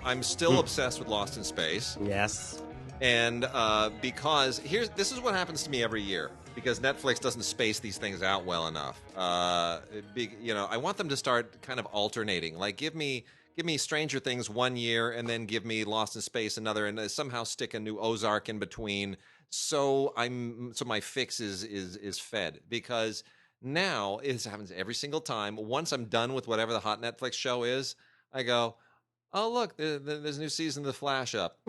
I'm still obsessed with Lost in Space. Yes. And because this is what happens to me every year, because Netflix doesn't space these things out well enough. I want them to start kind of alternating. Like give me Stranger Things one year, and then give me Lost in Space another, and somehow stick a new Ozark in between. So my fix is fed, because now this happens every single time. Once I'm done with whatever the hot Netflix show is, I go, oh, look, there's a new season of The Flash up.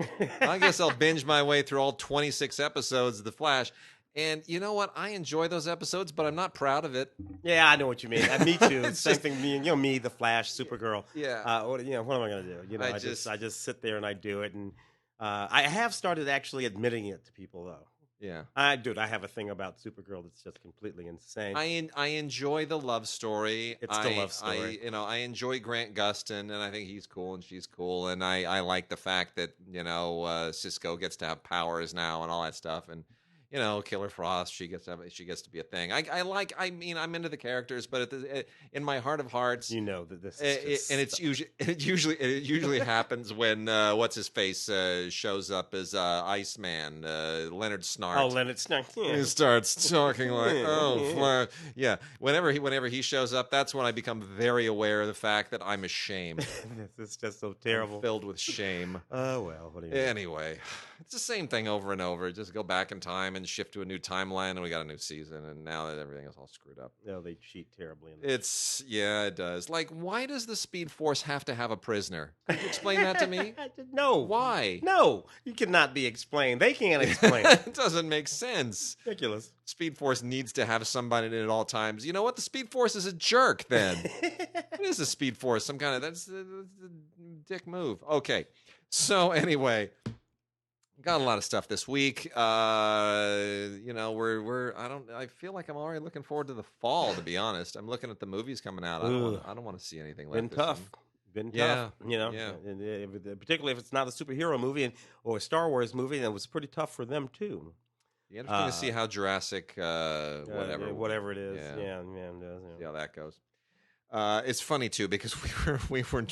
I guess I'll binge my way through all 26 episodes of The Flash. And you know what? I enjoy those episodes, but I'm not proud of it. Yeah, I know what you mean. Me too. Same thing. Me, The Flash, Supergirl. Yeah. What am I going to do? I just sit there and I do it. And I have started actually admitting it to people, though. Yeah. I have a thing about Supergirl that's just completely insane. I enjoy the love story. It's the love story. I enjoy Grant Gustin, and I think he's cool and she's cool, and I like the fact that Cisco gets to have powers now and all that stuff, and Killer Frost, she gets to be a thing. I'm into the characters, but in my heart of hearts, that this is it usually happens when what's his face shows up as Iceman, Leonard Snart. Oh, Leonard Snart. Yeah. He starts talking like, yeah. Whenever he shows up, that's when I become very aware of the fact that I'm ashamed. This is just so terrible. I'm filled with shame. Oh well. What do you Anyway, it's the same thing over and over. Just go back in time and shift to a new timeline, and we got a new season, and now that everything is all screwed up. No, they cheat terribly. It does. Like, why does the Speed Force have to have a prisoner? Can you explain that to me? No. Why? No, you cannot be explained. They can't explain. It doesn't make sense. Ridiculous. Speed Force needs to have somebody in it at all times. You know what? The Speed Force is a jerk, then. What is the Speed Force? Some kind of... That's the dick move. Okay. So, anyway... Got a lot of stuff this week. I feel like I'm already looking forward to the fall, to be honest. I'm looking at the movies coming out. I don't want to see anything like this. Been tough. Particularly if it's not a superhero movie or a Star Wars movie, and it was pretty tough for them too. Be interesting to see how Jurassic whatever it is. Yeah. See how that goes. It's funny too, because we were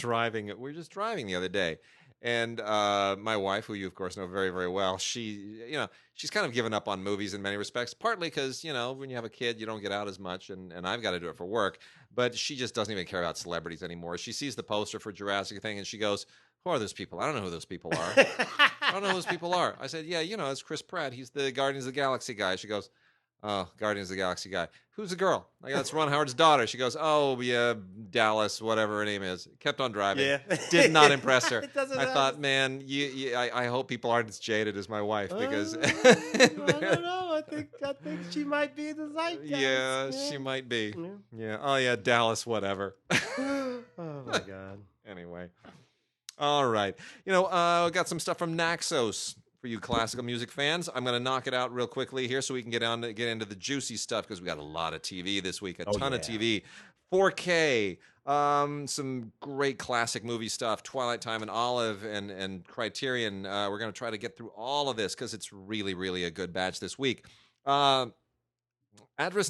just driving the other day. And my wife, who you of course know very, very well, she's kind of given up on movies in many respects. Partly because when you have a kid, you don't get out as much, and I've got to do it for work. But she just doesn't even care about celebrities anymore. She sees the poster for Jurassic thing, and she goes, "Who are those people? I don't know who those people are. I don't know who those people are." I said, "Yeah, it's Chris Pratt. He's the Guardians of the Galaxy guy." She goes, "Oh, Guardians of the Galaxy guy. Who's the girl?" I go, "That's Ron Howard's daughter." She goes, "Oh, yeah, Dallas, whatever her name is." Kept on driving. Yeah. Did not impress her. I thought, man, I hope people aren't as jaded as my wife, because I don't know. I think she might be the zeitgeist. Yeah, she might be. Yeah. Oh yeah, Dallas, whatever. Oh my God. Anyway. All right. Got some stuff from Naxos. For you classical music fans, I'm going to knock it out real quickly here so we can get into the juicy stuff, because we got a lot of TV this week, a ton of TV. 4K, some great classic movie stuff, Twilight Time and Olive and Criterion. We're going to try to get through all of this because it's really, really a good batch this week. Adris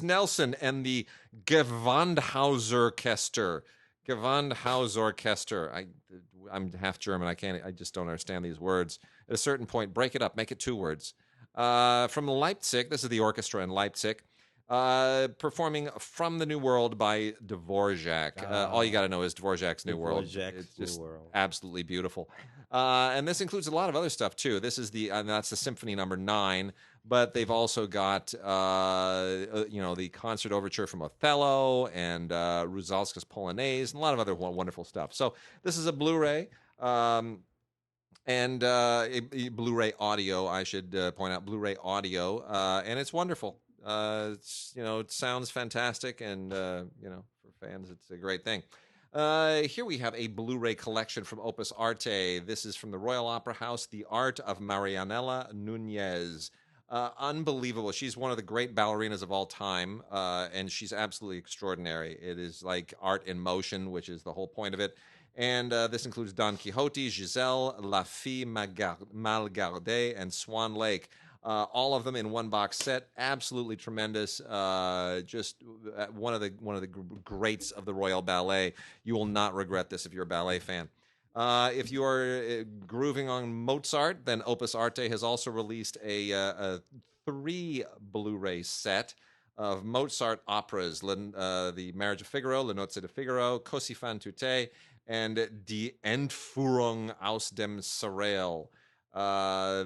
Nelson and the Gewandhausorchester. I'm half German. I just don't understand these words. At a certain point, break it up, make it 2 words. From Leipzig, this is the orchestra in Leipzig, performing From the New World by Dvorak. All you got to know is Dvorak's New World. It's just absolutely beautiful. And this includes a lot of other stuff too. This is that's the Symphony Number 9, but they've also got the concert overture from Othello and Rusalska's Polonaise and a lot of other wonderful stuff. So this is a Blu-ray. And a Blu-ray audio, I should point out, Blu-ray audio, and it's wonderful. It sounds fantastic, and for fans, it's a great thing. Here we have a Blu-ray collection from Opus Arte. This is from the Royal Opera House, The Art of Marianela Nuñez. Unbelievable. She's one of the great ballerinas of all time, and she's absolutely extraordinary. It is like art in motion, which is the whole point of it. And this includes Don Quixote, Giselle, La Fille Malgardée, and Swan Lake. All of them in one box set. Absolutely tremendous. Just one of the greats of the Royal Ballet. You will not regret this if you're a ballet fan. If you are grooving on Mozart, then Opus Arte has also released a 3 Blu-ray set of Mozart operas: The Marriage of Figaro, Le Nozze de Figaro, Così fan tutte, and Die Entführung aus dem Serail.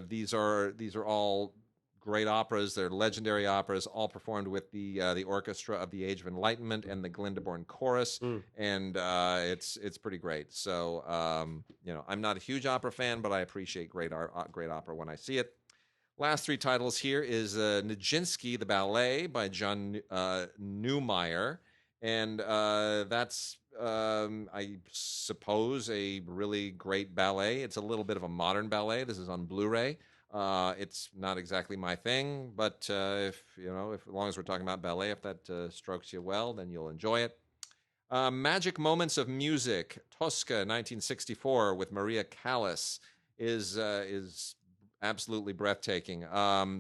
These are all great operas. They're legendary operas, all performed with the orchestra of the Age of Enlightenment and the Glyndebourne Chorus, and it's pretty great. So I'm not a huge opera fan, but I appreciate great opera when I see it. Last 3 titles here is Nijinsky, the Ballet by John Neumeier, and that's I suppose a really great ballet. It's a little bit of a modern ballet. This is on Blu-ray. It's not exactly my thing, but if as long as we're talking about ballet, if that strokes you well, then you'll enjoy it. Magic Moments of Music, Tosca, 1964, with Maria Callas, is absolutely breathtaking.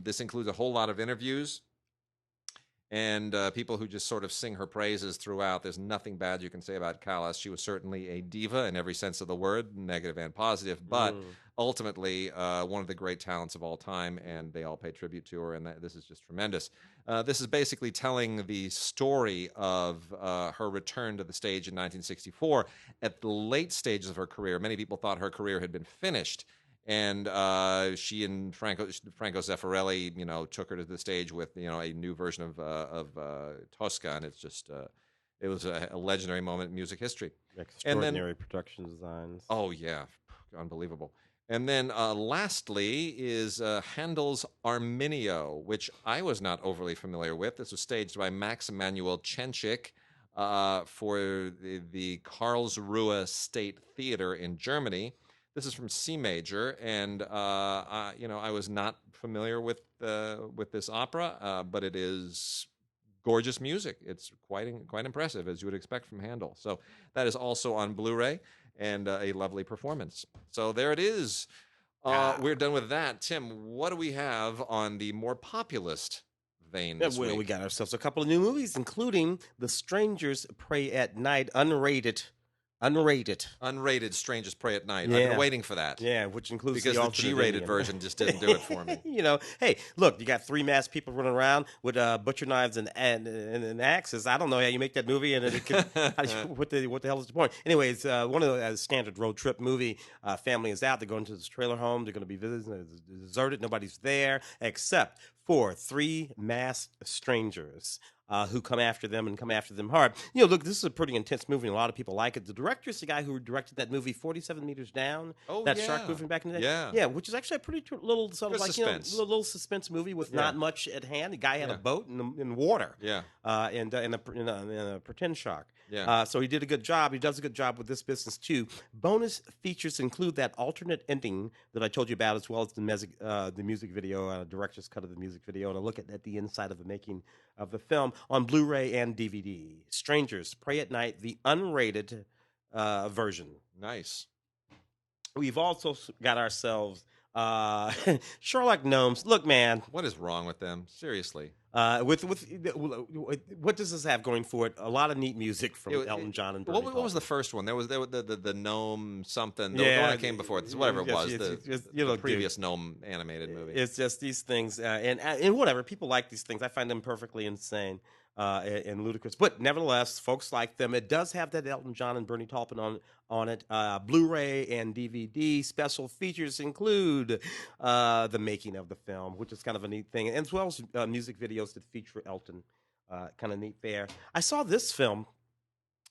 This includes a whole lot of interviews and people who just sort of sing her praises throughout. There's nothing bad you can say about Callas. She was certainly a diva in every sense of the word, negative and positive, but ultimately one of the great talents of all time, and they all pay tribute to her, and this is just tremendous. This is basically telling the story of her return to the stage in 1964 at the late stages of her career. Many people thought her career had been finished, and she and Franco Zeffirelli, took her to the stage with a new version of Tosca, and it's just it was a legendary moment in music history. Extraordinary production designs. Oh yeah, unbelievable. And then lastly is Handel's Arminio, which I was not overly familiar with. This was staged by Max Emanuel Chenchik for the Karlsruhe State Theater in Germany. This is from C major, and I was not familiar with this opera, but it is gorgeous music. It's quite impressive, as you would expect from Handel. So that is also on Blu-ray, and a lovely performance. So there it is. We're done with that. Tim, what do we have on the more populist vein this week? We got ourselves a couple of new movies, including The Strangers Pray at Night, unrated. Strangers Pray at Night. I've been waiting for that. Yeah, which includes because the G-rated version just didn't do it for me. Hey, look, you got 3 masked people running around with butcher knives and axes. I don't know how you make that movie, and what the hell is the point? Anyways, one of the standard road trip movie. Family is out. They're going to this trailer home. They're going to be visiting. It's deserted. Nobody's there except for 3 masked strangers. Who come after them and come after them hard. Look, this is a pretty intense movie, and a lot of people like it. The director is the guy who directed that movie 47 Meters Down. Oh, that shark movie back in the day. Yeah, which is actually a pretty little sort of like suspense. Little suspense movie with not much at hand. The guy had a boat in water. Yeah, and in a pretend shark. Yeah. So he did a good job. He does a good job with this business too. Bonus features include that alternate ending that I told you about, as well as the music video, director's cut of the music video, and a look at the inside of the making of the film on Blu-ray and DVD. Strangers Pray at Night, the unrated version. Nice. We've also got ourselves Sherlock Gnomes. Look, man, what is wrong with them? Seriously. With what does this have going for it? A lot of neat music from Elton John and Bernie. What was the first one? There was the gnome something. The one that came before this, whatever it was, the previous gnome animated movie. It's just these things, and whatever, people like these things. I find them perfectly insane and ludicrous, but nevertheless, folks like them. It does have that Elton John and Bernie Taupin on it. Blu-ray and DVD special features include the making of the film, which is kind of a neat thing, as well as music videos that feature Elton. Kind of neat there. I saw this film,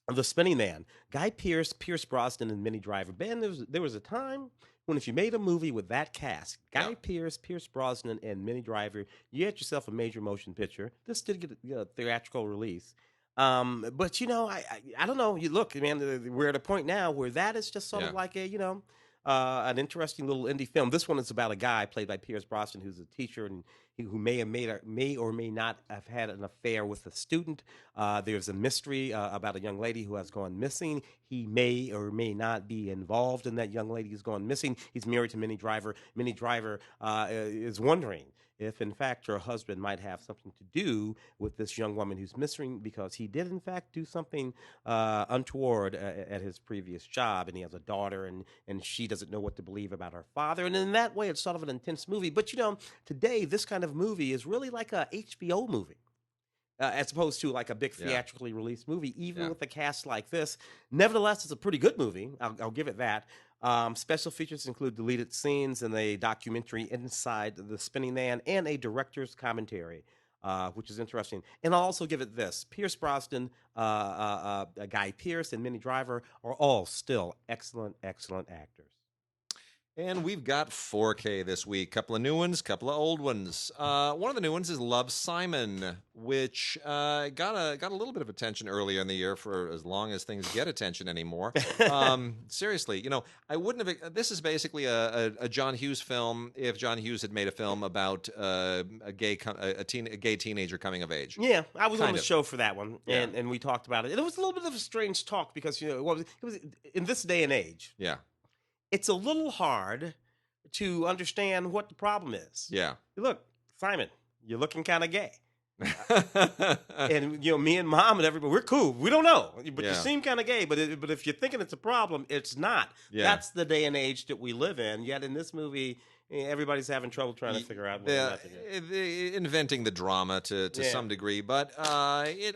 The Spinning Man. Guy Pearce, Pierce Brosnan, and Minnie Driver. Ben, there was a time when if you made a movie with that cast, Guy Pearce, Pierce Brosnan, and Minnie Driver, you had yourself a major motion picture. This did get a theatrical release. But I don't know. You look, man, we're at a point now where that is just sort of like an interesting little indie film. This one is about a guy played by Pierce Brosnan who's a teacher and who may or may not have had an affair with a student. There's a mystery about a young lady who has gone missing. He may or may not be involved in that young lady who's gone missing. He's married to Minnie Driver. Minnie Driver is wondering if in fact your husband might have something to do with this young woman who's missing because he did in fact do something untoward at his previous job, and he has a daughter, and she doesn't know what to believe about her father, and in that way it's sort of an intense movie. But today this kind of movie is really like a HBO movie. As opposed to like a big Yeah. theatrically released movie, even Yeah. with a cast like this. Nevertheless, it's a pretty good movie. I'll give it that. Special features include deleted scenes and a documentary inside the spinning man and a director's commentary, which is interesting. And I'll also give it this. Pierce Brosnan, Guy Pearce, and Minnie Driver are all still excellent, excellent actors. And we've got 4K this week. Couple of new ones, couple of old ones. One of the new ones is Love, Simon, which got a little bit of attention earlier in the year for as long as things get attention anymore. Seriously, I wouldn't have. This is basically a John Hughes film if John Hughes had made a film about a gay teenager coming of age. Yeah, I was on Kind the of. show for that one, Yeah. and we talked about it. And it was a little bit of a strange talk because it was in this day and age. Yeah, It's a little hard to understand what the problem is. yeah. Look, Simon, you're looking kind of gay. And me and Mom and everybody, we're cool. We don't know, but you Yeah. seem kind of gay. But if you're thinking it's a problem, it's not. Yeah. That's the day and age that we live in. Yet in this movie, everybody's having trouble trying to figure out what or not to do. Inventing the drama to Yeah. some degree, but I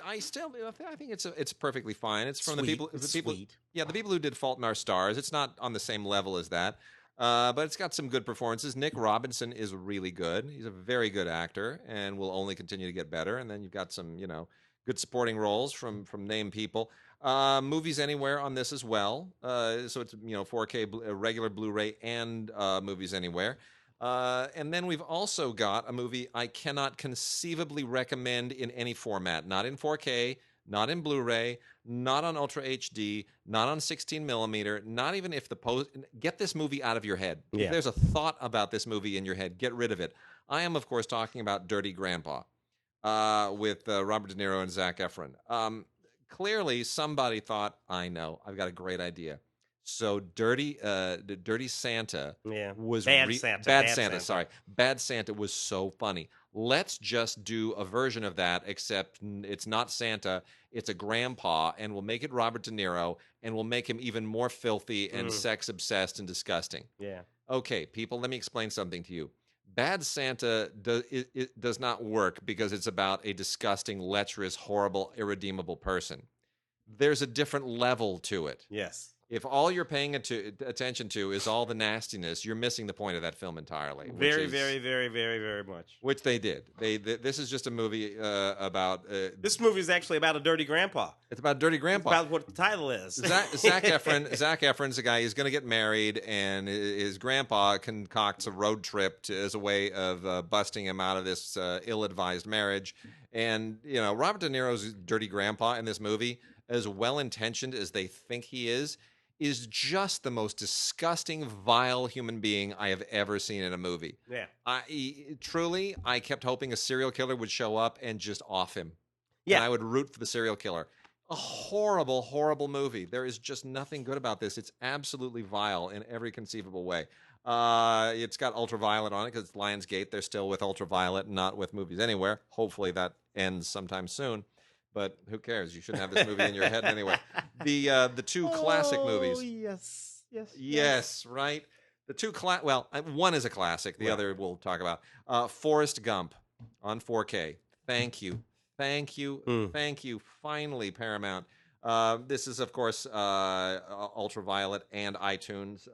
think it's perfectly fine. It's from the people Sweet. the people who did Fault in Our Stars. It's not on the same level as that, but it's got some good performances. Nick Robinson is really good. He's a very good actor and will only continue to get better. And then you've got some good supporting roles from name people. Movies Anywhere on this as well. So it's 4K regular Blu-ray and Movies Anywhere. And then we've also got a movie I cannot conceivably recommend in any format. Not in 4K, not in Blu-ray, not on Ultra HD, not on 16 millimeter, not even if the post. Get this movie out of your head. Yeah. If there's a thought about this movie in your head, get rid of it. I am, of course, talking about Dirty Grandpa with Robert De Niro and Zac Efron. Clearly, somebody thought, I know, I've got a great idea. So Dirty Santa was Bad Santa. Bad Santa. Sorry, Bad Santa was so funny. Let's just do a version of that, except it's not Santa, it's a grandpa, and we'll make it Robert De Niro, and we'll make him even more filthy and sex obsessed and disgusting. Yeah. Okay, people, let me explain something to you. Bad Santa does not work because it's about a disgusting, lecherous, horrible, irredeemable person. There's a different level to it. Yes. If all you're paying attention to is all the nastiness, you're missing the point of that film entirely. Very, very, very, very, very much. Which they did. This is just a movie about. This movie is actually about a dirty grandpa. It's about Dirty Grandpa. It's about what the title is. Zac Efron's a guy. He's going to get married, and his grandpa concocts a road trip as a way of busting him out of this ill-advised marriage. And Robert De Niro's Dirty Grandpa in this movie, as well-intentioned as they think he is just the most disgusting, vile human being I have ever seen in a movie. Yeah. I kept hoping a serial killer would show up and just off him. Yeah. And I would root for the serial killer. A horrible, horrible movie. There is just nothing good about this. It's absolutely vile in every conceivable way. It's got Ultraviolet on it because it's Lionsgate. They're still with Ultraviolet, not with Movies Anywhere. Hopefully that ends sometime soon. But who cares? You shouldn't have this movie in your head anyway. The two classic movies. Yes, right. The two one is a classic. The other we'll talk about. Forrest Gump on 4K. Thank you. Finally, Paramount. This is, of course, Ultraviolet and iTunes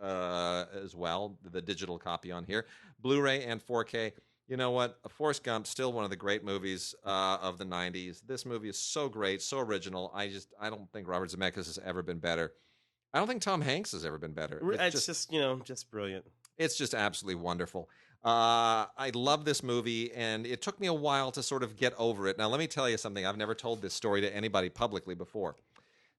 as well. The digital copy on here. Blu-ray and 4K. You know what? Forrest Gump, still one of the great movies of the 90s. This movie is so great, so original. I don't think Robert Zemeckis has ever been better. I don't think Tom Hanks has ever been better. It's just brilliant. It's just absolutely wonderful. I love this movie, and it took me a while to sort of get over it. Now, let me tell you something. I've never told this story to anybody publicly before.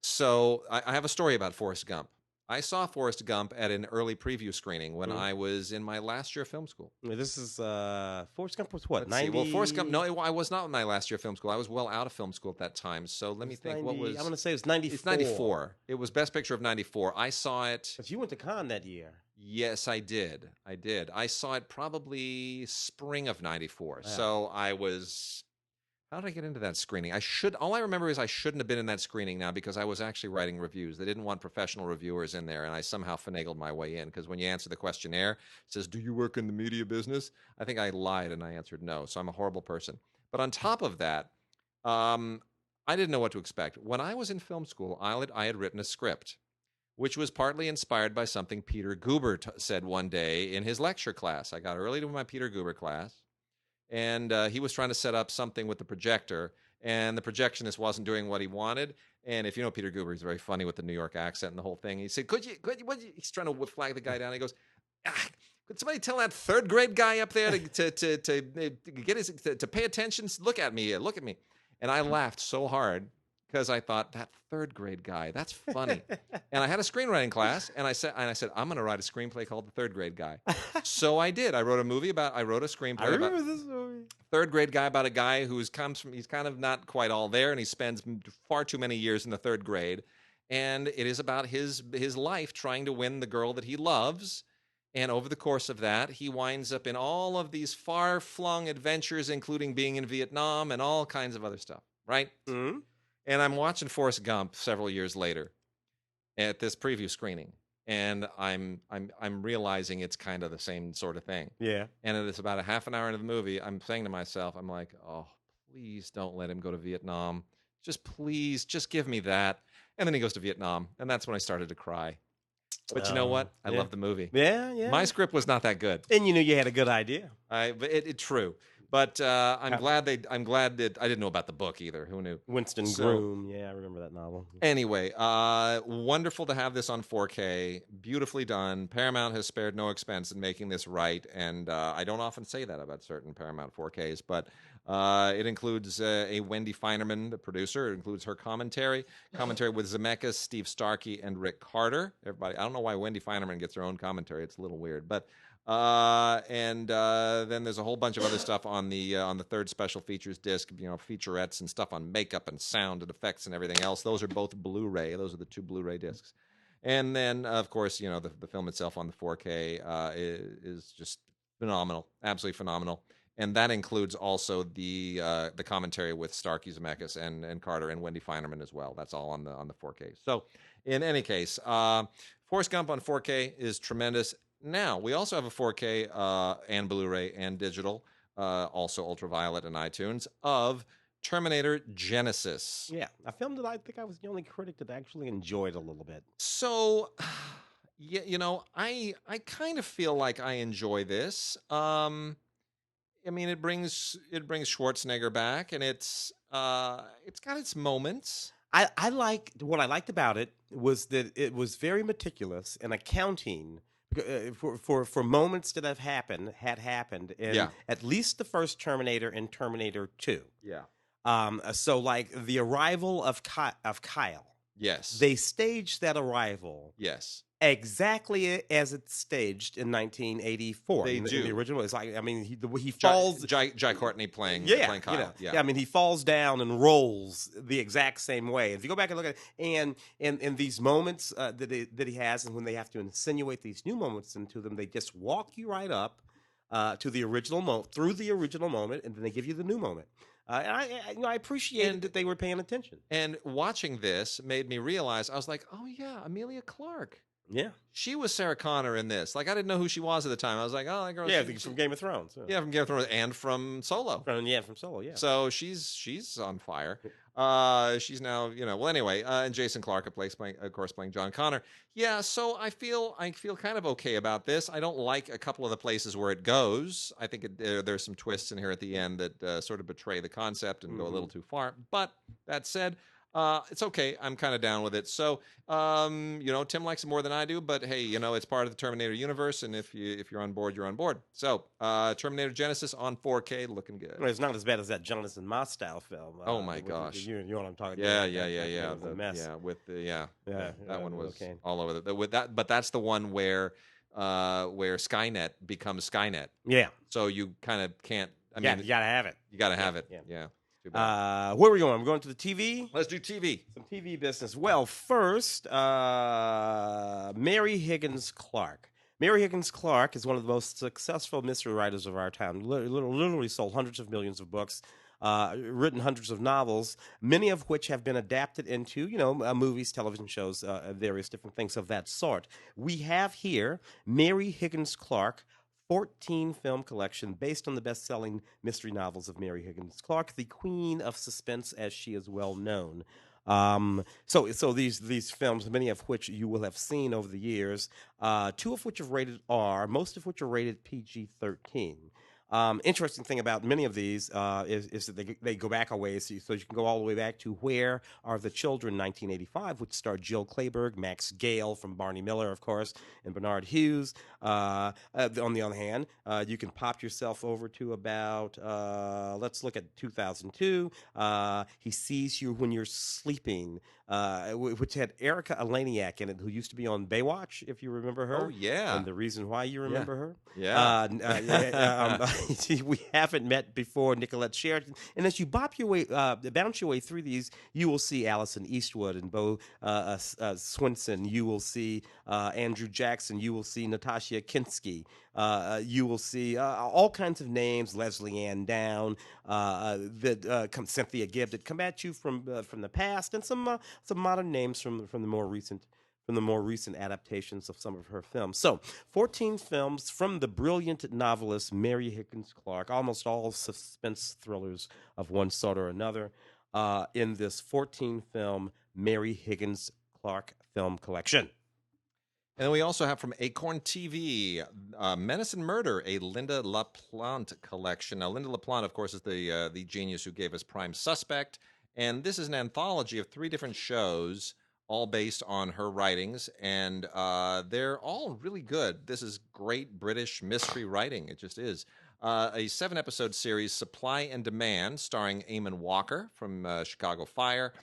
So I have a story about Forrest Gump. I saw Forrest Gump at an early preview screening when I was in my last year of film school. This is Forrest Gump was what? 90? Well, Forrest Gump. No, I was not in my last year of film school. I was well out of film school at that time. So let me think. 90, what was? I'm going to say it's 94. It's 94. It was Best Picture of 94. I saw it. Because you went to Cannes that year. Yes, I did. I did. I saw it probably spring of '94. Yeah. So I was. How did I get into that screening? I should. All I remember is I shouldn't have been in that screening now because I was actually writing reviews. They didn't want professional reviewers in there, and I somehow finagled my way in. Because when you answer the questionnaire, it says, "Do you work in the media business?" I think I lied and I answered no. So I'm a horrible person. But on top of that, um, I didn't know what to expect. When I was in film school, I had written a script, which was partly inspired by something Peter Guber said one day in his lecture class. I got early to my Peter Guber class, and he was trying to set up something with the projector, and the projectionist wasn't doing what he wanted. And if you know Peter Guber, he's very funny with the New York accent and the whole thing. He said, he's trying to flag the guy down. He goes, could somebody tell that third grade guy up there to get his to pay attention? Look at me, look at me. And I laughed so hard because I thought, that third grade guy, that's funny. And I had a screenwriting class, and I said, I'm going to write a screenplay called The Third Grade Guy. So I did. I wrote a screenplay. I remember this movie. Third grade guy, about a guy he's kind of not quite all there, and he spends far too many years in the third grade. And it is about his life trying to win the girl that he loves. And over the course of that, he winds up in all of these far-flung adventures, including being in Vietnam and all kinds of other stuff, right? Mm-hmm. And I'm watching Forrest Gump several years later at this preview screening, and I'm realizing it's kind of the same sort of thing. Yeah. And it's about a half an hour into the movie. I'm saying to myself, I'm like, oh, please don't let him go to Vietnam. Please, just give me that. And then he goes to Vietnam, and that's when I started to cry. But you know what? I love the movie. Yeah, yeah. My script was not that good, and you knew you had a good idea. True. But I'm glad that I didn't know about the book either. Who knew? Winston Groom. Yeah, I remember that novel. Anyway, wonderful to have this on 4K. Beautifully done. Paramount has spared no expense in making this right, and I don't often say that about certain Paramount 4Ks, but it includes a Wendy Feinerman, the producer. It includes her commentary with Zemeckis, Steve Starkey, and Rick Carter. Everybody, I don't know why Wendy Feinerman gets her own commentary. It's a little weird, but. And then there's a whole bunch of other stuff on the third special features disc, featurettes and stuff on makeup and sound and effects and everything else. Those are both Blu-ray. Those are the two Blu-ray discs. And then, of course, the film itself on the 4K is just phenomenal, absolutely phenomenal. And that includes also the commentary with Starkey, Zemeckis, and Carter and Wendy Feinerman as well. That's all on the 4K. So, in any case, Forrest Gump on 4K is tremendous. Now, we also have a 4K and Blu-ray and digital, also ultraviolet and iTunes, of Terminator Genesis. Yeah, a film that I think I was the only critic that actually enjoyed a little bit. So, yeah, I kind of feel like I enjoy this. I mean, it brings Schwarzenegger back, and it's got its moments. What I liked about it was that it was very meticulous in accounting for moments that had happened in at least the first Terminator and Terminator 2. Yeah. So like the arrival of Kyle. Yes. They staged that arrival. Yes. Exactly as it's staged in 1984. They do. In the original, it's like, I mean, he falls. Jai Courtney playing Kyle. Yeah, I mean, he falls down and rolls the exact same way. If you go back and look at it, and these moments that he has, and when they have to insinuate these new moments into them, they just walk you right up to the original moment, through the original moment, and then they give you the new moment. And I appreciated that they were paying attention. And watching this made me realize, I was like, oh yeah, Amelia Clarke. Yeah. She was Sarah Connor in this. Like, I didn't know who she was at the time. I was like, oh, that girl. Yeah, from Game of Thrones. Yeah, from Game of Thrones and from Solo. From Solo, yeah. So she's on fire. She's now, well, anyway, and Jason Clarke, of course, playing John Connor. Yeah, so I feel kind of okay about this. I don't like a couple of the places where it goes. I think there's some twists in here at the end that sort of betray the concept and go a little too far. But that said, it's okay. I'm kind of down with it. So, Tim likes it more than I do, but hey, it's part of the Terminator universe, and if you're on board, you're on board. So, Terminator Genesis on 4K, looking good. Well, it's not as bad as that Jonathan Moss style film. Oh my gosh! You know what I'm talking about? Yeah. The mess. That one was okay. all over with that. But that's the one where Skynet becomes Skynet. Yeah. So you kind of can't. I mean, you gotta have it. You gotta have it. Yeah. Where are we going? We're going to the TV? Let's do TV. Some TV business. Well, first, Mary Higgins Clark. Mary Higgins Clark is one of the most successful mystery writers of our time. Literally sold hundreds of millions of books, written hundreds of novels, many of which have been adapted into, movies, television shows, various different things of that sort. We have here Mary Higgins Clark, 14 film collection based on the best-selling mystery novels of Mary Higgins Clark, the queen of suspense, as she is well known. So these films, many of which you will have seen over the years, two of which are rated R, most of which are rated PG-13. Interesting thing about many of these is that they go back a ways, so you can go all the way back to Where Are the Children, 1985, which starred Jill Clayburgh, Max Gale from Barney Miller, of course, and Bernard Hughes. On the other hand, you can pop yourself over to about, let's look at 2002. He Sees You When You're Sleeping, which had Erica Eleniak in it, who used to be on Baywatch, if you remember her. Oh, yeah. And the reason why you remember her. Yeah. We haven't met before, Nicolette Sheridan. And as you bounce your way through these, you will see Allison Eastwood and Bo Swinson. You will see Andrew Jackson. You will see Natasha Kinski. You will see all kinds of names, Leslie Ann Down, Cynthia Gibb, that come at you from the past, and some modern names from the more recent adaptations of some of her films. So, 14 films from the brilliant novelist Mary Higgins Clark, almost all suspense thrillers of one sort or another, in this 14-film Mary Higgins Clark film collection. And then we also have from Acorn TV, Menace and Murder, a Linda LaPlante collection. Now, Linda LaPlante, of course, is the genius who gave us Prime Suspect. And this is an anthology of 3 different shows, all based on her writings. And they're all really good. This is great British mystery writing. It just is. A 7-episode series, Supply and Demand, starring Eamon Walker from Chicago Fire.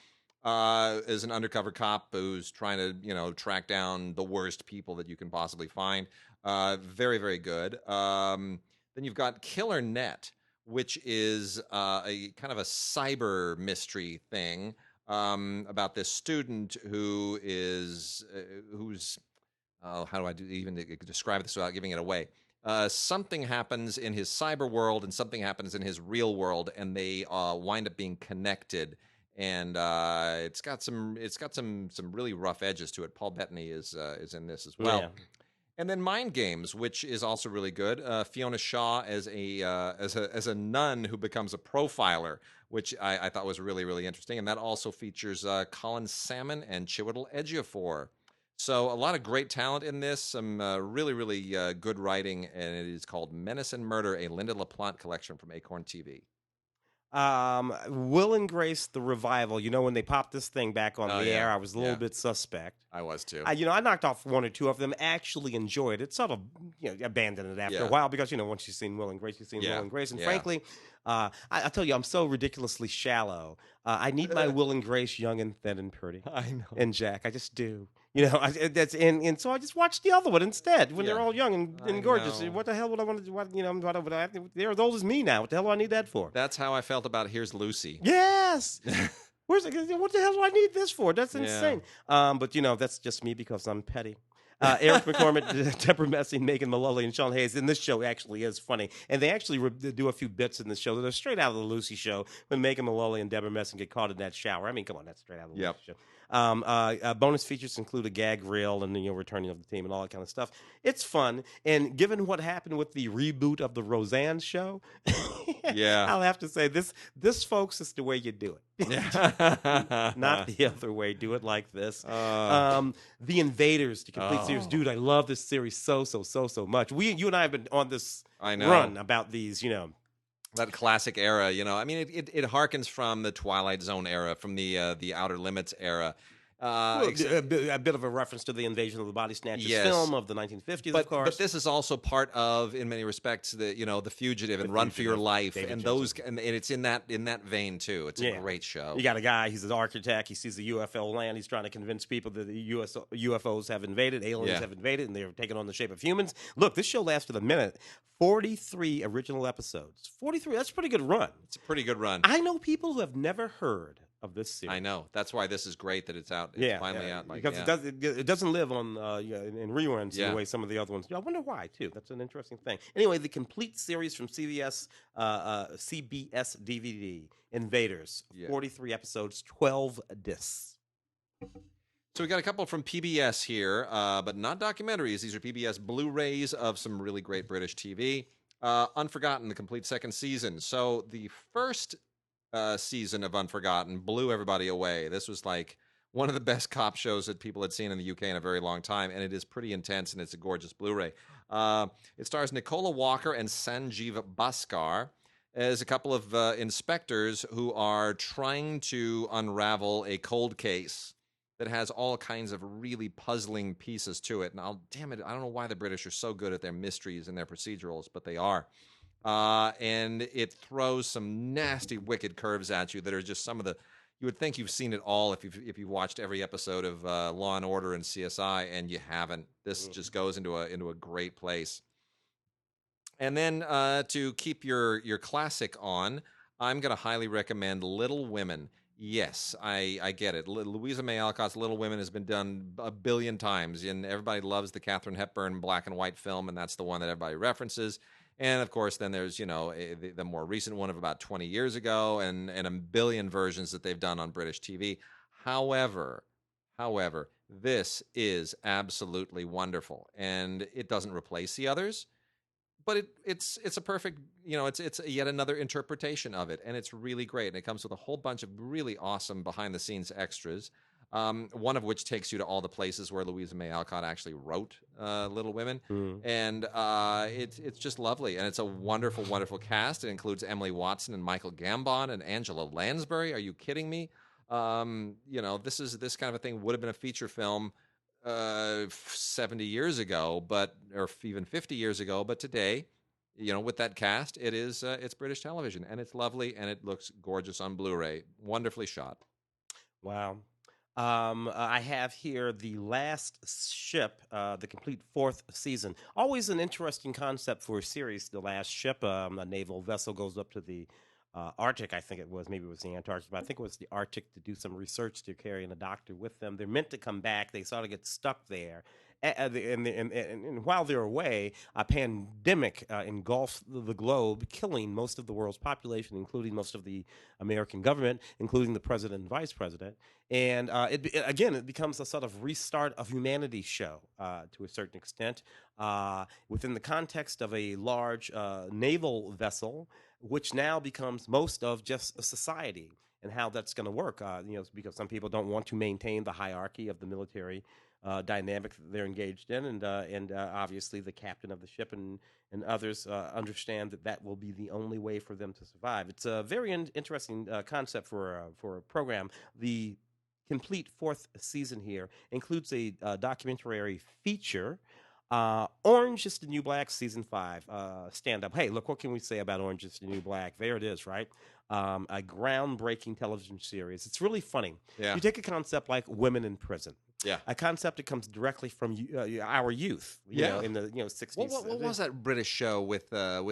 Is an undercover cop who's trying to, track down the worst people that you can possibly find. Very, very good. Then you've got Killer Net, which is a kind of a cyber mystery thing about this student who's how do I even describe this without giving it away? Something happens in his cyber world and something happens in his real world, and they wind up being connected. And it's got some really rough edges to it. Paul Bettany is in this as well. Yeah. And then Mind Games, which is also really good. Fiona Shaw as a nun who becomes a profiler, which I thought was really, really interesting. And that also features Colin Salmon and Chiwetel Ejiofor. So a lot of great talent in this. Some really, really good writing, and it is called Menace and Murder, a Linda LaPlante collection from Acorn TV. Will and Grace, the revival. When they popped this thing back on the air, I was a little bit suspect. I was too. I knocked off 1 or 2 of them. Actually enjoyed it. Sort of, abandoned it after a while because once you've seen Will and Grace, you've seen Will and Grace. And frankly, I tell you, I'm so ridiculously shallow. I need my Will and Grace young and thin and pretty. I know. And Jack, I just do. And so I just watched the other one instead when they're all young and gorgeous. What the hell would I want to do? They're as old as me now. What the hell do I need that for? That's how I felt about Here's Lucy. Yes. What the hell do I need this for? That's insane. But that's just me because I'm petty. Eric McCormick, Deborah Messing, Megan Mullally, and Sean Hayes. And this show actually is funny. And they actually do a few bits in this show that are straight out of the Lucy show when Megan Mullally and Deborah Messing get caught in that shower. I mean, come on, that's straight out of the Lucy show. Bonus features include a gag reel and returning of the team and all that kind of stuff. It's fun, and given what happened with the reboot of the Roseanne show, I'll have to say this folks is the way you do it. Not the other way. Do it like this. The Invaders, the complete series, dude. I love this series so much. You and I have been on this run about these, That classic era, I mean, it harkens from the Twilight Zone era, from the Outer Limits era. A bit of a reference to the Invasion of the Body Snatchers film of the 1950s, of course. But this is also part of, in many respects, the Fugitive and Run for Your Life, and those, and it's in that vein too. It's a great show. You got a guy; he's an architect. He sees the UFO land. He's trying to convince people that the UFOs have invaded, aliens have invaded, and they're taking on the shape of humans. Look, this show lasted a minute. 43 original episodes. 43. That's a pretty good run. It's a pretty good run. I know people who have never heard of this series. I know. That's why this is great that it's out. It's Yeah, finally out. Like, because yeah. it doesn't live on in reruns Yeah. the way some of the other ones do. I wonder why too. That's an interesting thing. Anyway, the complete series from CBS DVD Invaders, Yeah. 43 episodes, 12 discs. So we got a couple from PBS here, but not documentaries. These are PBS Blu-rays of some really great British TV. Unforgotten, the complete second season. So the first season of Unforgotten blew everybody away. This was like one of the best cop shows that people had seen in the UK in a very long time, and it is pretty intense, and it's a gorgeous Blu-ray. It stars Nicola Walker and Sanjeev Bhaskar as a couple of inspectors who are trying to unravel a cold case that has all kinds of really puzzling pieces to it. And damn it, I don't know why the British are so good at their mysteries and their procedurals, but they are. And it throws some nasty, wicked curves at you that are just some of the. You would think you've seen it all if you've watched every episode of Law and Order and CSI, and you haven't. This just goes into a great place. And then to keep your classic on, I'm going to highly recommend Little Women. Yes, I get it. Louisa May Alcott's Little Women has been done a billion times, and everybody loves the Katharine Hepburn black and white film, and that's the one that everybody references. And of course, then there's the more recent one of about 20 years ago, and a billion versions that they've done on British TV. However, this is absolutely wonderful, and it doesn't replace the others. But it's a perfect, it's yet another interpretation of it, and it's really great. And it comes with a whole bunch of really awesome behind the scenes extras. One of which takes you to all the places where Louisa May Alcott actually wrote Little Women, and it's just lovely, and it's a wonderful, wonderful cast. It includes Emily Watson and Michael Gambon and Angela Lansbury. Are you kidding me? This kind of a thing would have been a feature film 70 years ago, or even 50 years ago, but today, with that cast, it's British television, and it's lovely, and it looks gorgeous on Blu-ray, wonderfully shot. Wow. I have here The Last Ship, the complete fourth season. Always an interesting concept for a series, The Last Ship. A naval vessel goes up to the Arctic, I think it was. Maybe it was the Antarctic, but I think it was the Arctic to do some research. They're carrying a doctor with them. They're meant to come back. They sort of get stuck there. And while they're away, a pandemic engulfs the globe, killing most of the world's population, including most of the American government, including the president and vice president. And it becomes a sort of restart of humanity show to a certain extent within the context of a large naval vessel, which now becomes most of just a society, and how that's going to work. Because some people don't want to maintain the hierarchy of the military dynamic that they're engaged in, and obviously the captain of the ship and others understand that will be the only way for them to survive. It's a very interesting concept for a program. The complete fourth season here includes a documentary feature. Orange is the New Black season 5 stand up. Hey, look, what can we say about Orange is the New Black? There it is, right? A groundbreaking television series. It's really funny. Yeah. You take a concept like women in prison. Yeah. A concept that comes directly from our youth. You know, in the 60s. What was that British show with the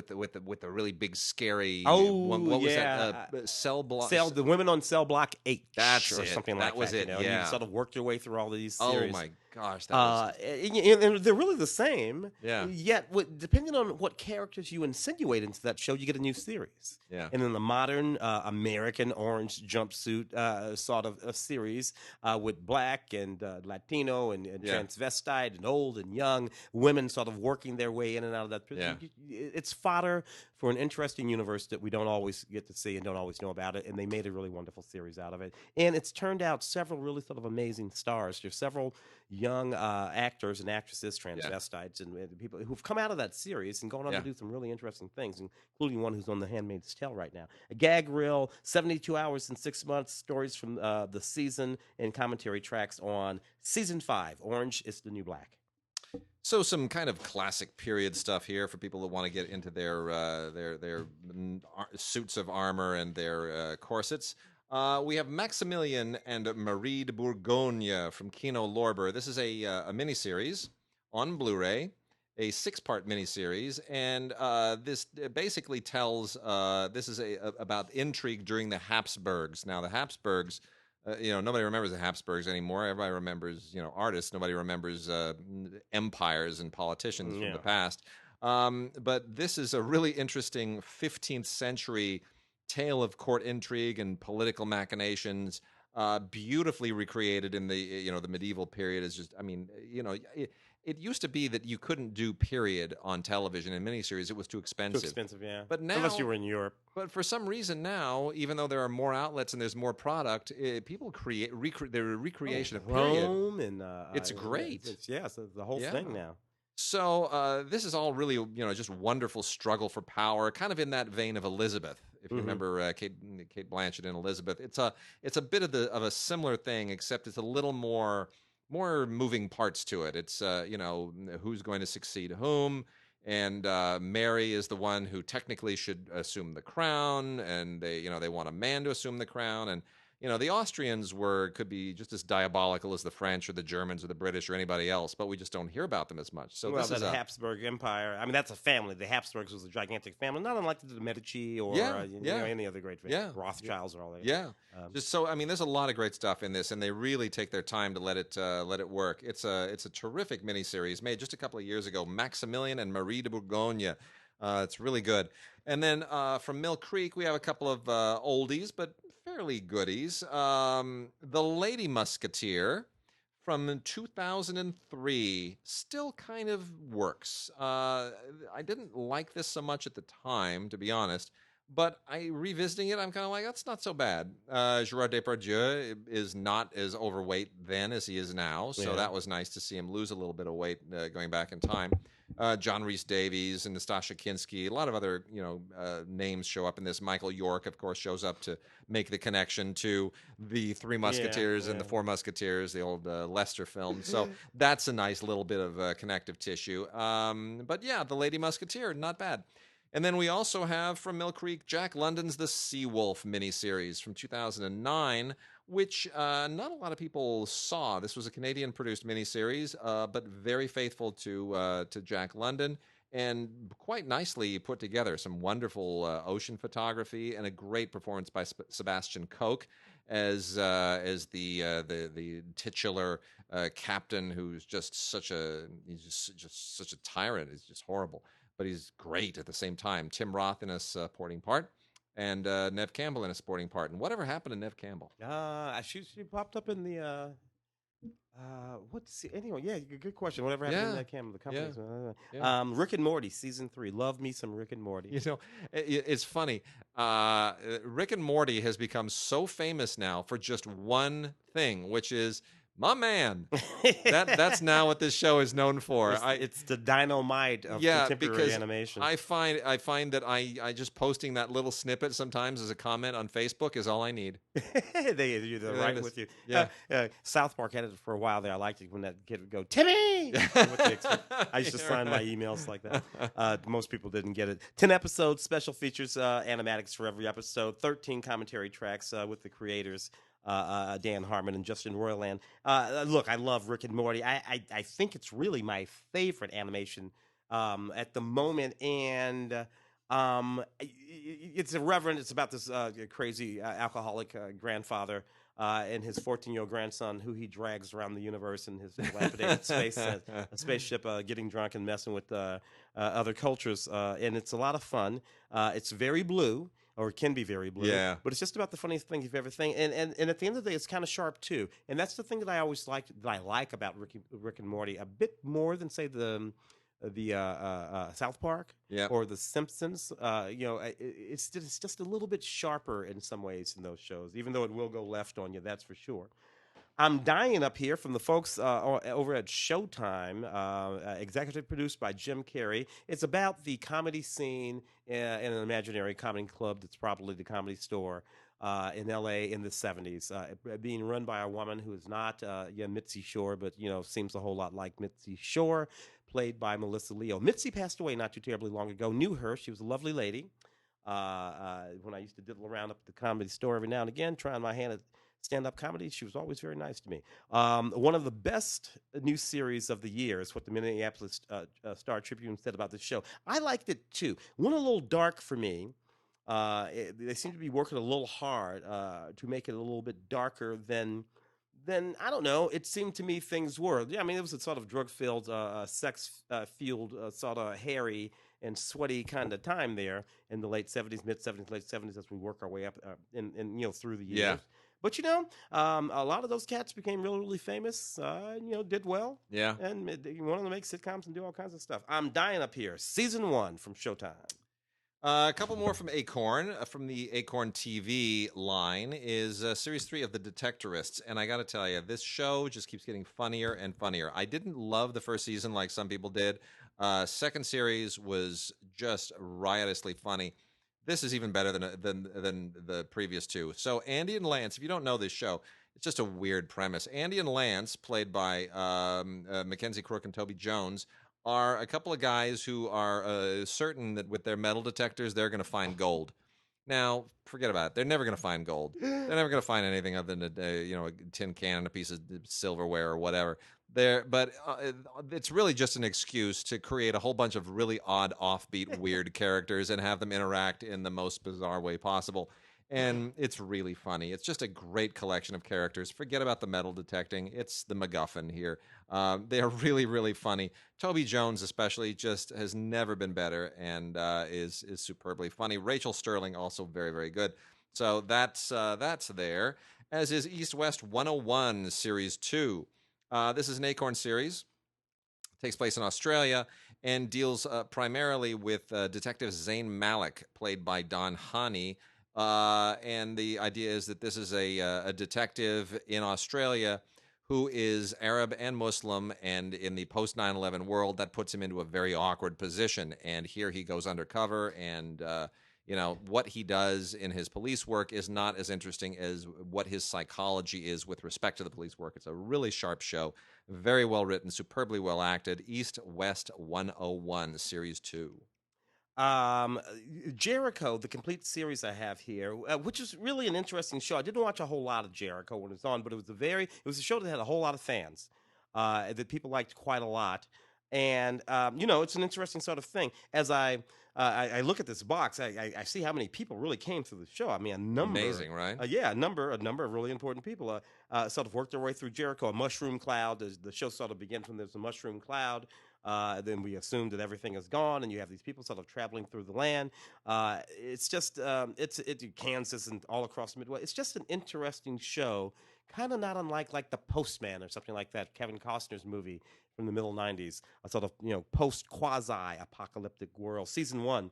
really big scary? Oh, what was yeah. that? Cell Block. The women on Cell Block 8. That's or it. something That like was that. it, You know, yeah. and you sort of work your way through all of these Oh series. my gosh, that was. And they're really the same. Yeah. Yet, depending on what characters you insinuate into that show, you get a new series. Yeah. And in the modern American orange jumpsuit sort of a series with black and Latino and transvestite and old and young women sort of working their way in and out of that prison. Yeah. It's fodder for an interesting universe that we don't always get to see and don't always know about it. And they made a really wonderful series out of it. And it's turned out several really sort of amazing stars. There's several young actors and actresses, transvestites, and people who've come out of that series and gone on to do some really interesting things, including one who's on The Handmaid's Tale right now. A gag reel, 72 hours in 6 months, stories from the season and commentary tracks on season 5. Orange is the New Black. So some kind of classic period stuff here for people that want to get into their suits of armor and their corsets. We have Maximilian and Marie de Bourgogne from Kino Lorber. This is a miniseries on Blu-ray, a 6-part miniseries, and this basically tells this is about intrigue during the Habsburgs. Now, the Habsburgs, nobody remembers the Habsburgs anymore. Everybody remembers, artists. Nobody remembers empires and politicians from the past. But this is a really interesting 15th century tale of court intrigue and political machinations, beautifully recreated in the medieval period. Is just, it used to be that you couldn't do period on television in miniseries; it was too expensive. Too expensive, yeah. But now, unless you were in Europe. But for some reason now, even though there are more outlets and there's more product, people create their recreation of period. Rome and it's great. It's the whole thing now. So this is all really, just wonderful struggle for power, kind of in that vein of Elizabeth. If you remember Kate Blanchett and Elizabeth, it's a bit of a similar thing, except it's a little more moving parts to it. It's who's going to succeed whom, and Mary is the one who technically should assume the crown, and they want a man to assume the crown, and the Austrians could be just as diabolical as the French or the Germans or the British or anybody else, but we just don't hear about them as much. So this is the Habsburg Empire. I mean, that's a family. The Habsburgs was a gigantic family, not unlike the Medici or any other great Rothschilds or all that. Yeah. Just so, there's a lot of great stuff in this, and they really take their time to let it work. It's a terrific miniseries made just a couple of years ago. Maximilian and Marie de Bourgogne. It's really good. And then from Mill Creek, we have a couple of oldies, but fairly goodies. The Lady Musketeer from 2003 still kind of works. I didn't like this so much at the time, to be honest, but revisiting it, I'm kind of like, that's not so bad. Gerard Depardieu is not as overweight then as he is now, so that was nice to see him lose a little bit of weight going back in time. John Rhys Davies and Nastasha Kinski, a lot of other names show up in this. Michael York, of course, shows up to make the connection to the Three Musketeers and the Four Musketeers, the old Lester film. So that's a nice little bit of connective tissue. But yeah, the Lady Musketeer, not bad. And then we also have from Mill Creek, Jack London's The Seawolf miniseries from 2009, which not a lot of people saw. This was a Canadian-produced miniseries, but very faithful to Jack London and quite nicely put together. Some wonderful ocean photography and a great performance by Sebastian Koch as the titular captain, who's just such a tyrant. He's just horrible, but he's great at the same time. Tim Roth in a supporting part, and Nev Campbell in a supporting part. And whatever happened to Nev Campbell? She popped up in the anyway, good question. Whatever happened to Nev Campbell? The company. Rick and Morty season 3. Love me some Rick and Morty. It's funny. Rick and Morty has become so famous now for just one thing, which is my man. That's now what this show is known for. It's the dynamite of contemporary animation. I find that I just posting that little snippet sometimes as a comment on Facebook is all I need. They're right with you. Yeah. South Park had it for a while there. I liked it when that kid would go, Timmy! I used to sign my emails like that. Most people didn't get it. 10 episodes, special features, animatics for every episode, 13 commentary tracks with the creators. Dan Harmon and Justin Roiland. Look, I love Rick and Morty. I think it's really my favorite animation at the moment, and it's irreverent. It's about this crazy alcoholic grandfather and his 14-year-old grandson, who he drags around the universe in his dilapidated spaceship, getting drunk and messing with other cultures, and it's a lot of fun. It's very blue. Or it can be very blue. Yeah. But it's just about the funniest thing you've ever seen. And at the end of the day, it's kind of sharp, too. And that's the thing that I always like about Rick and Morty, a bit more than, say, the South Park or The Simpsons. It's just a little bit sharper in some ways in those shows, even though it will go left on you, that's for sure. I'm dying up here from the folks over at Showtime, executive produced by Jim Carrey. It's about the comedy scene in an imaginary comedy club that's probably the Comedy Store in L.A. in the 70s, being run by a woman who is not Mitzi Shore, but seems a whole lot like Mitzi Shore, played by Melissa Leo. Mitzi passed away not too terribly long ago. Knew her; she was a lovely lady. When I used to diddle around up at the Comedy Store every now and again, trying my hand at stand-up comedy. She was always very nice to me. One of the best new series of the year is what the Minneapolis Star Tribune said about the show. I liked it too. Went a little dark for me. They seem to be working a little hard to make it a little bit darker than I don't know. It seemed to me things were. Yeah, I mean, it was a sort of drug-filled, sex-fueled, sort of hairy and sweaty kind of time there in the late '70s, mid '70s, late '70s, as we work our way up in through the years. Yeah. But a lot of those cats became really, really famous. Did well. Yeah. And you want them to make sitcoms and do all kinds of stuff. I'm dying up here. Season 1 from Showtime. A couple more from Acorn. From the Acorn TV line is Series 3 of the Detectorists. And I got to tell you, this show just keeps getting funnier and funnier. I didn't love the first season like some people did. Second series was just riotously funny. This is even better than the previous two. So Andy and Lance, if you don't know this show, it's just a weird premise. Andy and Lance, played by Mackenzie Crook and Toby Jones, are a couple of guys who are certain that with their metal detectors, they're going to find gold. Now, forget about it. They're never going to find gold. They're never going to find anything other than a tin can and a piece of silverware or whatever. But it's really just an excuse to create a whole bunch of really odd, offbeat, weird characters and have them interact in the most bizarre way possible. And it's really funny. It's just a great collection of characters. Forget about the metal detecting. It's the MacGuffin here. They're really, really funny. Toby Jones, especially, just has never been better and is superbly funny. Rachel Sterling, also very, very good. So that's there. As is East West 101 Series 2. This is an Acorn series. Takes place in Australia and deals primarily with Detective Zayn Malik, played by Don Hani. And the idea is that this is a detective in Australia who is Arab and Muslim, and in the post 9/11 world, that puts him into a very awkward position. And here he goes undercover, and what he does in his police work is not as interesting as what his psychology is with respect to the police work. It's a really sharp show, very well written, superbly well acted. East West 101 Series 2. Jericho, the complete series I have here, which is really an interesting show. I didn't watch a whole lot of Jericho when it was on, but it was a show that had a whole lot of fans that people liked quite a lot. And it's an interesting sort of thing. As I look at this box, I see how many people really came through the show. I mean, a number, amazing, right? A number of really important people sort of worked their way through Jericho. A mushroom cloud. The show sort of begins when there's a mushroom cloud. Then we assume that everything is gone, and you have these people sort of traveling through the land. It's just it's Kansas and all across the Midwest. It's just an interesting show, kind of not unlike like The Postman or something like that, Kevin Costner's movie from the middle '90s, a sort of post quasi apocalyptic world. Season 1.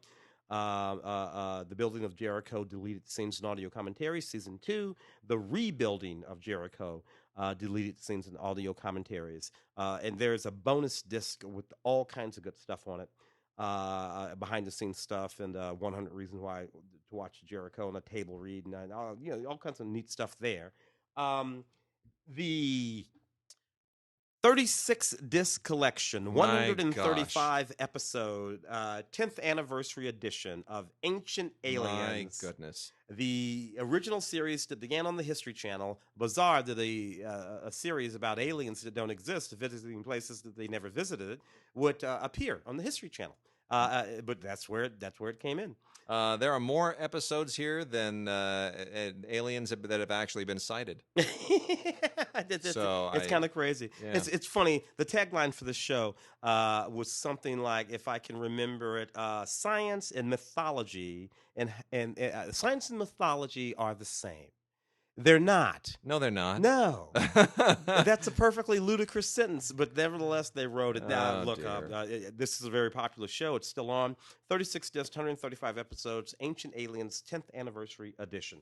The building of Jericho, deleted scenes and audio commentary. Season 2, the rebuilding of Jericho, deleted scenes and audio commentaries. And there's a bonus disc with all kinds of good stuff on it, behind the scenes stuff, and 100 Reasons Why to watch Jericho, and a table read, and all kinds of neat stuff there. The 36 disc collection, 135 episode, 10th anniversary edition of Ancient Aliens. My goodness. The original series that began on the History Channel. Bizarre did a series about aliens that don't exist, visiting places that they never visited, would appear on the History Channel. But that's where it came in. There are more episodes here than aliens that have actually been sighted. It's kind of crazy. Yeah. It's funny. The tagline for the show was something like, if I can remember it, science and mythology and science and mythology are the same. They're not. No, they're not. No. That's a perfectly ludicrous sentence, but nevertheless, they wrote it down. Look, this is a very popular show. It's still on. 36 discs, 135 episodes, Ancient Aliens 10th Anniversary Edition.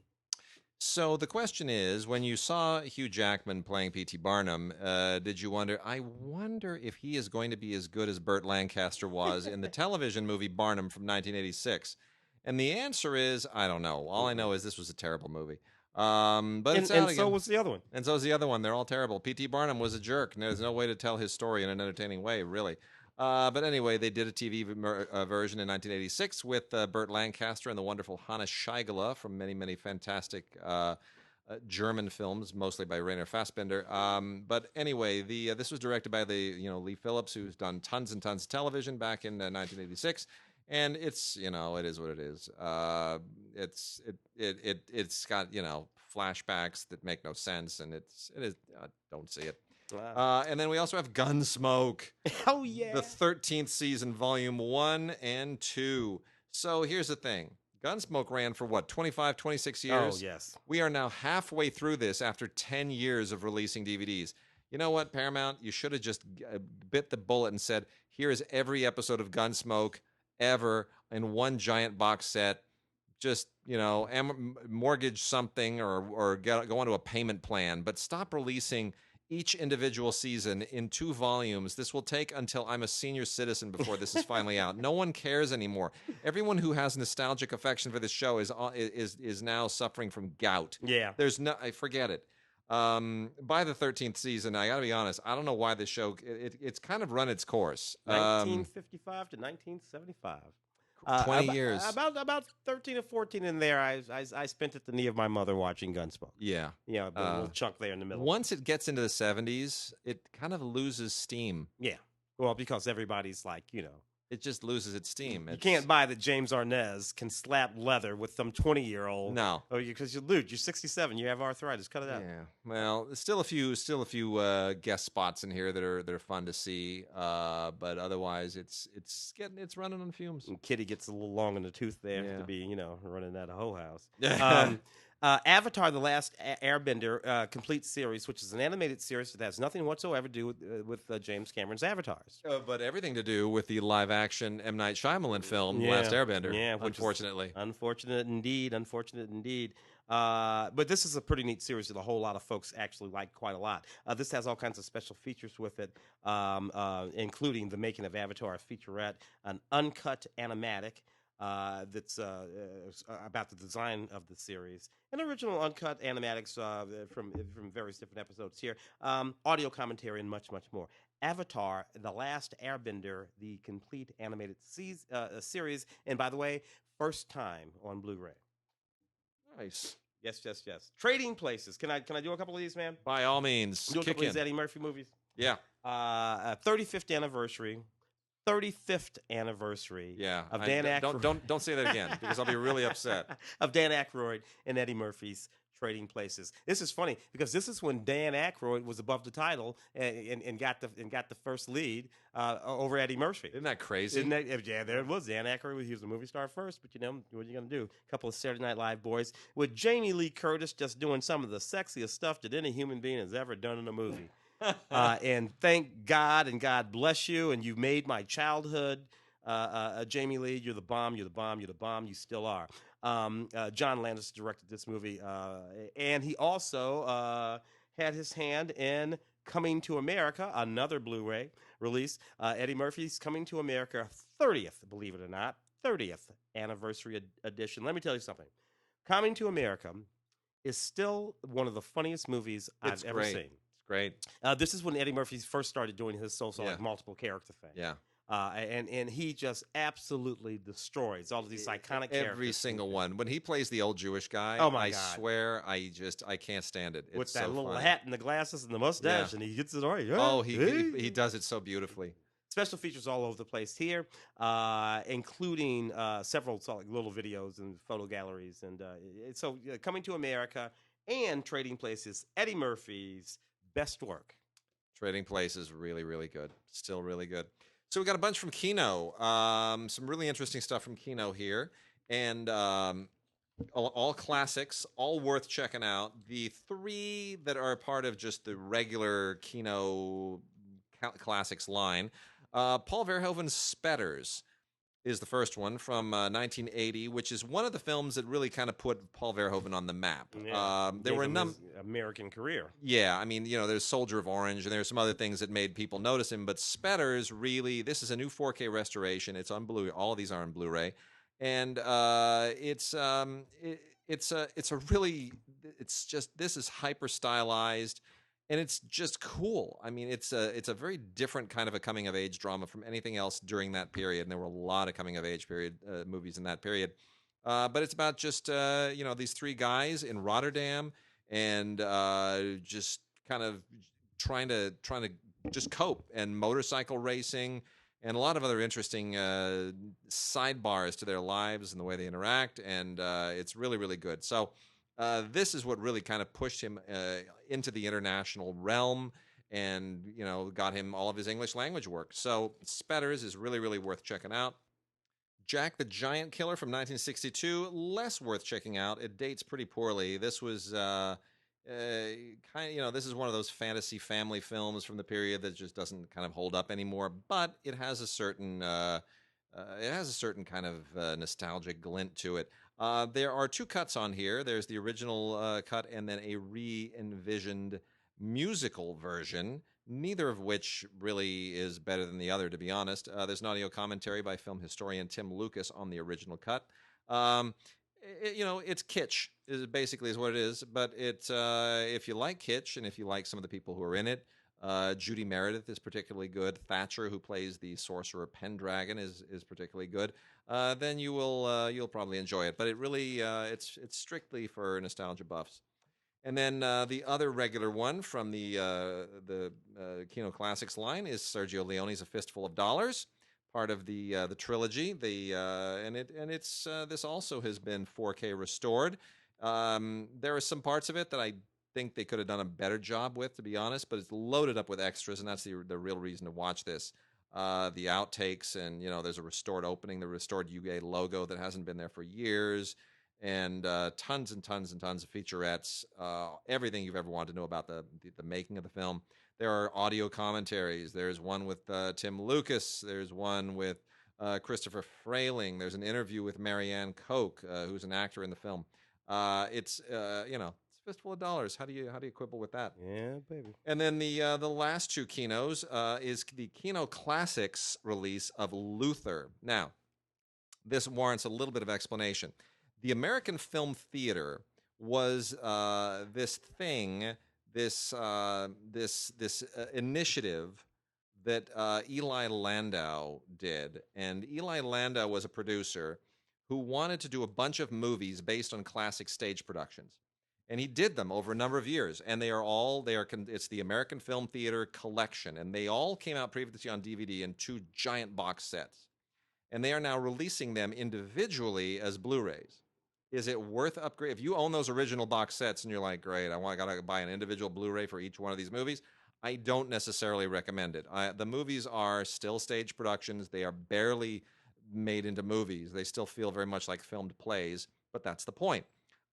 So the question is, when you saw Hugh Jackman playing P.T. Barnum, did you wonder, I wonder if he is going to be as good as Burt Lancaster was in the television movie Barnum from 1986? And the answer is, I don't know. All I know is this was a terrible movie. But it's out again. So was the other one. And so is the other one. They're all terrible. P.T. Barnum was a jerk, and there's no way to tell his story in an entertaining way, really. But anyway, they did a TV version in 1986 with Burt Lancaster and the wonderful Hanna Scheigele from many, many fantastic German films, mostly by Rainer Fassbinder. But anyway, this was directed by Lee Phillips, who's done tons and tons of television back in 1986. And it's it is what it is. It's got flashbacks that make no sense, and it is don't see it. Wow. And then we also have Gunsmoke. Oh yeah. The 13th season, volume 1 and 2. So here's the thing. Gunsmoke ran for what, 25, 26 years? Oh, yes. We are now halfway through this after 10 years of releasing DVDs. You know what, Paramount? You should have just bit the bullet and said, here is every episode of Gunsmoke ever in one giant box set. Just, mortgage something or go onto a payment plan. But stop releasing each individual season in 2 volumes. This will take until I'm a senior citizen before this is finally out. No one cares anymore. Everyone who has nostalgic affection for this show is now suffering from gout. Yeah. I forget it. By the 13th season, I got to be honest, I don't know why this show it's kind of run its course. 1955 to 1975. 20 years. About 13 or 14 in there, I spent at the knee of my mother watching Gunsmoke. Yeah. A little chunk there in the middle. Once it gets into the 70s, it kind of loses steam. Yeah. Well, because everybody's like, it just loses its steam. You can't buy that James Arnaz can slap leather with some 20-year-old. No. Oh, because you're 67. You have arthritis. Cut it out. Yeah. Well, still a few guest spots in here that are fun to see. But otherwise, it's running on fumes. And Kitty gets a little long in the tooth there to be running that whole house. Avatar: The Last Airbender complete series, which is an animated series that has nothing whatsoever to do with James Cameron's Avatars. But everything to do with the live-action M. Night Shyamalan film, Last Airbender. Yeah, unfortunately. Unfortunate indeed. Unfortunate indeed. But this is a pretty neat series that a whole lot of folks actually like quite a lot. This has all kinds of special features with it, including the making of Avatar, a featurette, an uncut animatic, that's about the design of the series, and original uncut animatics from various different episodes here, audio commentary, and much, much more. Avatar: The Last Airbender, the complete animated series, and by the way, first time on Blu-ray. Nice. Yes. Trading Places. Can I do a couple of these, man? By all means. Do a couple of these Eddie Murphy movies. Yeah. 35th anniversary. 35th anniversary of Dan Aykroyd. Don't say that again, because I'll be really upset. Of Dan Aykroyd and Eddie Murphy's Trading Places. This is funny because this is when Dan Aykroyd was above the title and got the first lead over Eddie Murphy. Isn't that crazy? Yeah, there it was. Dan Aykroyd, he was a movie star first, but what are you going to do? A couple of Saturday Night Live boys with Jamie Lee Curtis just doing some of the sexiest stuff that any human being has ever done in a movie. And thank God and God bless you, and you made my childhood. Jamie Lee, you're the bomb, you're the bomb, you're the bomb, you still are. John Landis directed this movie, and he also had his hand in Coming to America, another Blu-ray release. Eddie Murphy's Coming to America 30th, believe it or not, 30th anniversary edition. Let me tell you something. Coming to America is still one of the funniest movies I've ever seen. Great. This is when Eddie Murphy first started doing his like multiple character thing. Yeah. And he just absolutely destroys all of these iconic characters. Every single one. When he plays the old Jewish guy, oh my I God. Swear, I can't stand it. It's with that so little funny. hat and the glasses and the mustache, and he gets it right. Oh, he does it so beautifully. Special features all over the place here, including several little videos and photo galleries. And so Coming to America and Trading Places, Eddie Murphy's best work. Trading Places, really, really good. Still really good. So we got a bunch from Kino. Some really interesting stuff from Kino here. And all classics, all worth checking out. The 3 that are part of just the regular Kino classics line. Paul Verhoeven's Spetters is the first one from 1980, which is one of the films that really kind of put Paul Verhoeven on the map. Yeah. There were a American career. Yeah, I mean, there's Soldier of Orange, and there's some other things that made people notice him. But Spetters, really, this is a new 4K restoration. It's on Blu-ray. All of these are on Blu-ray, and this is hyper stylized. And it's just cool. I mean, it's a very different kind of a coming of age drama from anything else during that period. And there were a lot of coming of age period movies in that period. But it's about just these 3 guys in Rotterdam, and just kind of trying to just cope, and motorcycle racing, and a lot of other interesting sidebars to their lives and the way they interact, and it's really, really good. So this is what really kind of pushed him into the international realm, and got him all of his English language work. So Spetters is really, really worth checking out. Jack the Giant Killer from 1962, less worth checking out. It dates pretty poorly. This was this is one of those fantasy family films from the period that just doesn't kind of hold up anymore. But it has a certain kind of nostalgic glint to it. There are two cuts on here. There's the original cut and then a re-envisioned musical version, neither of which really is better than the other, to be honest. There's an audio commentary by film historian Tim Lucas on the original cut. It's kitsch, is what it is. But if you like kitsch, and if you like some of the people who are in it, Judy Meredith is particularly good. Thatcher, who plays the sorcerer Pendragon, is particularly good. Then you'll probably enjoy it. But it really it's strictly for nostalgia buffs. And then the other regular one from the Kino Classics line is Sergio Leone's A Fistful of Dollars, part of the trilogy. This also has been 4K restored. There are some parts of it that I think they could have done a better job with, to be honest, but it's loaded up with extras, and that's the real reason to watch this. The outtakes, and there's a restored opening, the restored UA logo that hasn't been there for years, and tons and tons and tons of featurettes, everything you've ever wanted to know about the making of the film. There are audio commentaries. There's one with Tim Lucas. There's one with Christopher Frayling. There's an interview with Marianne Koch, who's an actor in the film. It's a fistful of dollars. How do you quibble with that? Yeah, baby. And then the last two Kinos is the Kino Classics release of Luther. Now, this warrants a little bit of explanation. The American Film Theater was this initiative that Eli Landau did. And Eli Landau was a producer who wanted to do a bunch of movies based on classic stage productions. And he did them over a number of years. And it's the American Film Theater collection. And they all came out previously on DVD in two giant box sets. And they are now releasing them individually as Blu-rays. Is it worth upgrade? If you own those original box sets and you're like, great, gotta buy an individual Blu-ray for each one of these movies, I don't necessarily recommend it. The movies are still stage productions. They are barely made into movies. They still feel very much like filmed plays, but that's the point.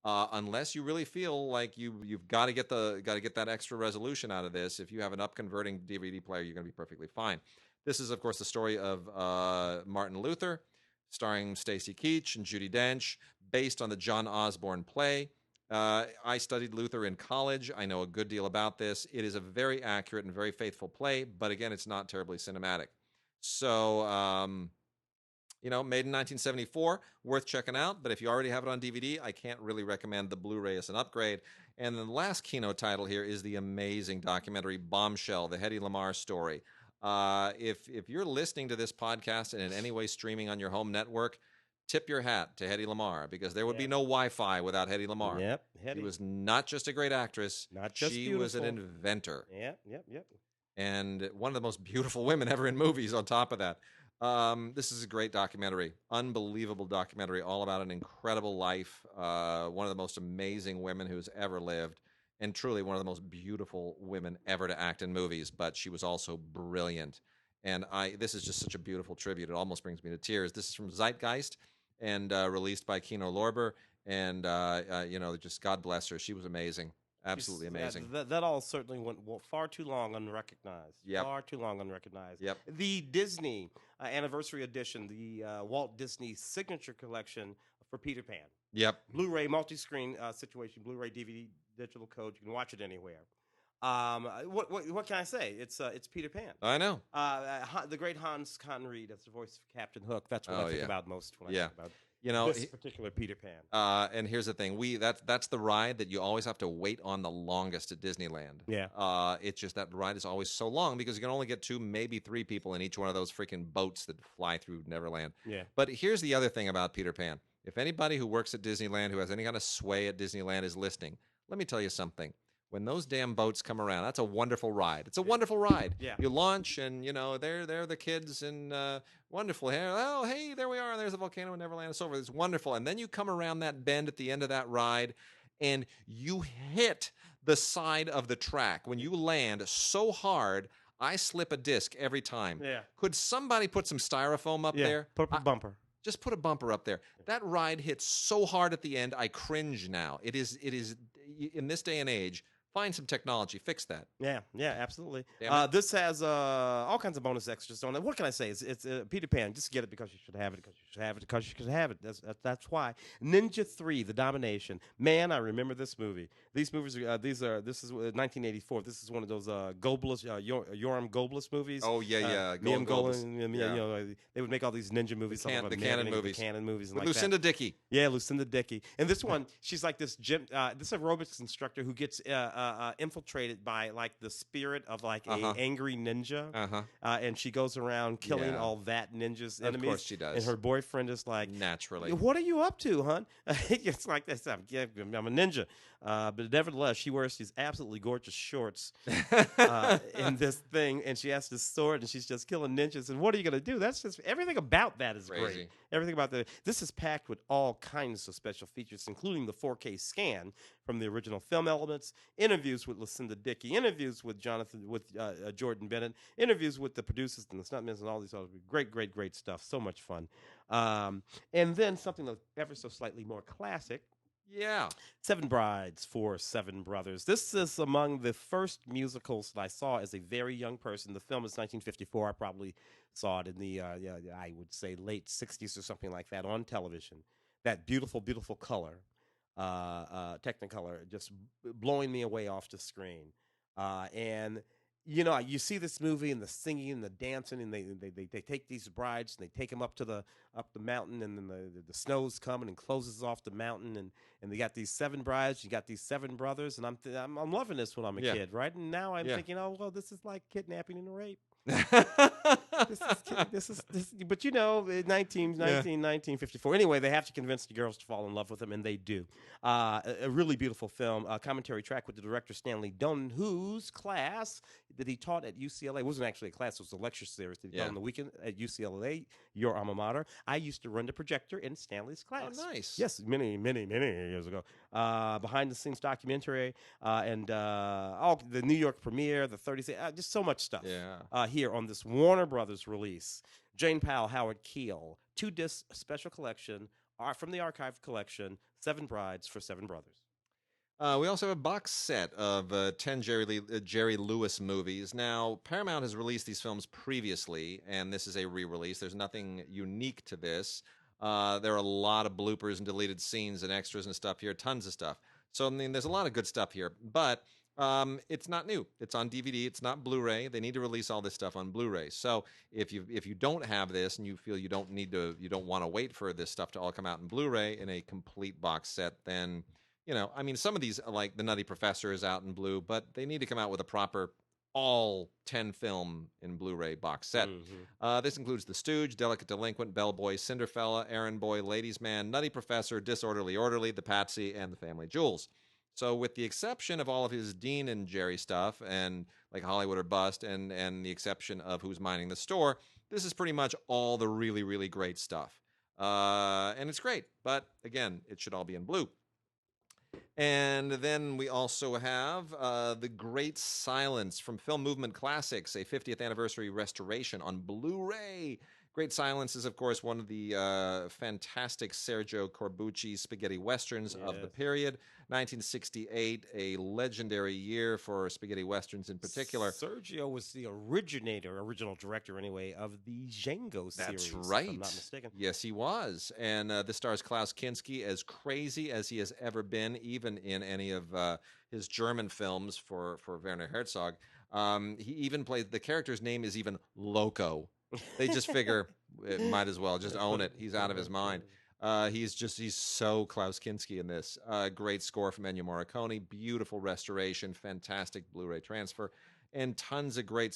Unless you really feel like you've got to get that extra resolution out of this, if you have an up-converting DVD player, you're going to be perfectly fine. This is, of course, the story of Martin Luther, starring Stacy Keach and Judi Dench, based on the John Osborne play. I studied Luther in college. I know a good deal about this. It is a very accurate and very faithful play, but again, it's not terribly cinematic. So, made in 1974, worth checking out. But if you already have it on DVD, I can't really recommend the Blu-ray as an upgrade. And the last Kino title here is the amazing documentary Bombshell, the Hedy Lamarr story. If you're listening to this podcast and in any way streaming on your home network, tip your hat to Hedy Lamarr, because there would be no Wi-Fi without Hedy Lamarr. Yep, Hedy. She was not just a great actress. Not just she beautiful. was an inventor. Yep. And one of the most beautiful women ever in movies on top of that. This is a great documentary. Unbelievable documentary, all about an incredible life. One of the most amazing women who's ever lived. And truly one of the most beautiful women ever to act in movies. But she was also brilliant. And this is just such a beautiful tribute. It almost brings me to tears. This is from Zeitgeist, and released by Kino Lorber. And, just God bless her. She was amazing. Absolutely amazing. That all certainly went far too long unrecognized. Yep. Far too long unrecognized. Yep. The Disney anniversary edition, the Walt Disney Signature Collection for Peter Pan. Yep. Blu-ray multi-screen situation, Blu-ray DVD digital code. You can watch it anywhere. What can I say? It's Peter Pan. I know. The great Hans Conried as the voice of Captain Hook. That's what I think about most when I think about this particular Peter Pan. And here's the thing: that's the ride that you always have to wait on the longest at Disneyland. Yeah. It's just that ride is always so long because you can only get 2, maybe 3 people in each one of those freaking boats that fly through Neverland. Yeah. But here's the other thing about Peter Pan: if anybody who works at Disneyland, who has any kind of sway at Disneyland, is listening, Let me tell you something. When those damn boats come around, that's a wonderful ride. It's a wonderful ride. Yeah. You launch, and they're the kids, and wonderful. Oh, hey, there we are. There's the volcano in Neverland. It's over. It's wonderful. And then you come around that bend at the end of that ride, and you hit the side of the track when you land so hard. I slip a disc every time. Yeah. Could somebody put some styrofoam up there? Put up a bumper. Just put a bumper up there. That ride hits so hard at the end, I cringe now. It is in this day and age. Find some technology, fix that. Yeah, absolutely. Damn This has all kinds of bonus extras on it. What can I say? It's Peter Pan. Just get it because you should have it. Because you should have it. Because you should have it. That's why. Ninja 3: The Domination. Man, I remember this movie. These movies are. This is 1984. This is one of those Goebbels, Yoram Goebbels movies. Oh yeah. Liam Goebbels. Golan. They would make all these ninja movies. The canon movies. The canon movies. With like Lucinda Dickey. Yeah, Lucinda Dickey. And this one, she's like this this aerobics instructor who gets infiltrated by like the spirit of like a angry ninja, and she goes around killing all that ninja's enemies. Of course she does. And her boyfriend is like, naturally, "What are you up to, hon?" It's like this. I'm a ninja, but nevertheless, she wears these absolutely gorgeous shorts in this thing, and she has this sword, and she's just killing ninjas. And what are you gonna do? That's just everything about that is crazy. Great. Everything about this is packed with all kinds of special features, including the 4K scan from the original film elements, interviews with Lucinda Dickey, interviews with Jordan Bennett, interviews with the producers and the stuntmen and all these other great stuff. So much fun. And then something that's ever so slightly more classic. Yeah. Seven Brides for Seven Brothers. This is among the first musicals that I saw as a very young person. The film is 1954. I probably saw it in the, I would say, late 60s or something like that on television. That beautiful, beautiful color, Technicolor, just blowing me away off the screen. And you see this movie and the singing and the dancing, and they take these brides and they take them up the mountain, and then the snow's coming and closes off the mountain, and they got these seven brides, you got these seven brothers, and I'm loving this when I'm a kid, right? And now I'm thinking, oh well, this is like kidnapping and rape. this is but 1954. Anyway, they have to convince the girls to fall in love with them, and they do. A really beautiful film. Commentary track with the director Stanley Donen, whose class that he taught at UCLA. It wasn't actually a class; it was a lecture series that he taught on the weekend at UCLA, your alma mater. I used to run the projector in Stanley's class. Oh, nice. Yes, many years ago. Behind the scenes documentary and all the New York premiere, the 30th, just so much stuff. Yeah. Here on this Warner Brothers release. Jane Powell, Howard Keel, 2-disc special collection from the archive collection, Seven Brides for Seven Brothers. We also have a box set of 10 Jerry Lewis movies. Now, Paramount has released these films previously, and this is a re-release. There's nothing unique to this. There are a lot of bloopers and deleted scenes and extras and stuff here, tons of stuff. So, I mean, there's a lot of good stuff here, but it's not new. It's on DVD. It's not Blu-ray. They need to release all this stuff on Blu-ray. So if you don't have this and you feel you don't want to wait for this stuff to all come out in Blu-ray in a complete box set, then I mean, some of these, like The Nutty Professor, is out in blue, but they need to come out with a proper all 10 film in Blu-ray box set. Mm-hmm. This includes The Stooge, Delicate Delinquent, Bellboy, Cinderfella, Errand Boy, Ladies' Man, Nutty Professor, Disorderly Orderly, The Patsy, and The Family Jewels. So with the exception of all of his Dean and Jerry stuff, and like Hollywood or Bust, and the exception of Who's Minding the Store, this is pretty much all the really, really great stuff. And it's great, but again, it should all be in blue. And then we also have The Great Silence from Film Movement Classics, a 50th anniversary restoration on Blu-ray. Great Silence is, of course, one of the fantastic Sergio Corbucci spaghetti westerns of the period. 1968, a legendary year for spaghetti westerns in particular. Sergio was the original director, anyway, of the Django series. That's right. If I'm not mistaken. Yes, he was. And this stars Klaus Kinski, as crazy as he has ever been, even in any of his German films for Werner Herzog. He even played, the character's name is even Loco. They just figure it might as well just own it. He's out of his mind. He's so Klaus Kinski in this. Great score from Ennio Morricone, beautiful restoration, fantastic Blu-ray transfer, and tons of great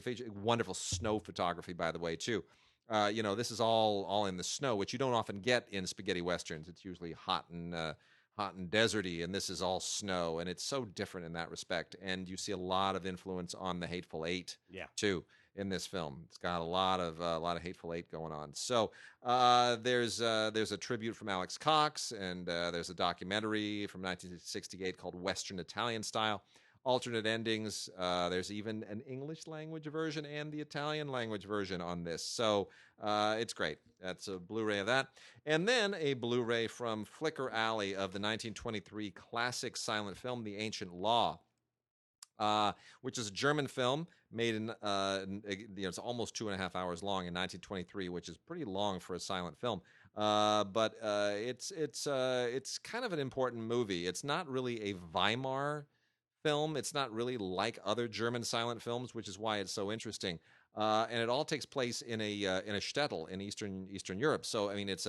features. Wonderful snow photography, by the way, too. This is all in the snow, which you don't often get in spaghetti westerns. It's usually hot and hot and deserty, and this is all snow, and it's so different in that respect. And you see a lot of influence on the Hateful Eight Yeah. too in this film. It's got a lot of Hateful Eight going on. So there's a tribute from Alex Cox, and there's a documentary from 1968 called Western Italian Style. Alternate endings. There's even an English language version and the Italian language version on this. So it's great. That's a Blu-ray of that. And then a Blu-ray from Flicker Alley of the 1923 classic silent film, The Ancient Law, which is a German film made it's almost 2.5 hours long in 1923, which is pretty long for a silent film. But it's kind of an important movie. It's not really a Weimar film. It's not really like other German silent films, which is why it's so interesting. And it all takes place in a shtetl in Eastern Europe. So I mean, it's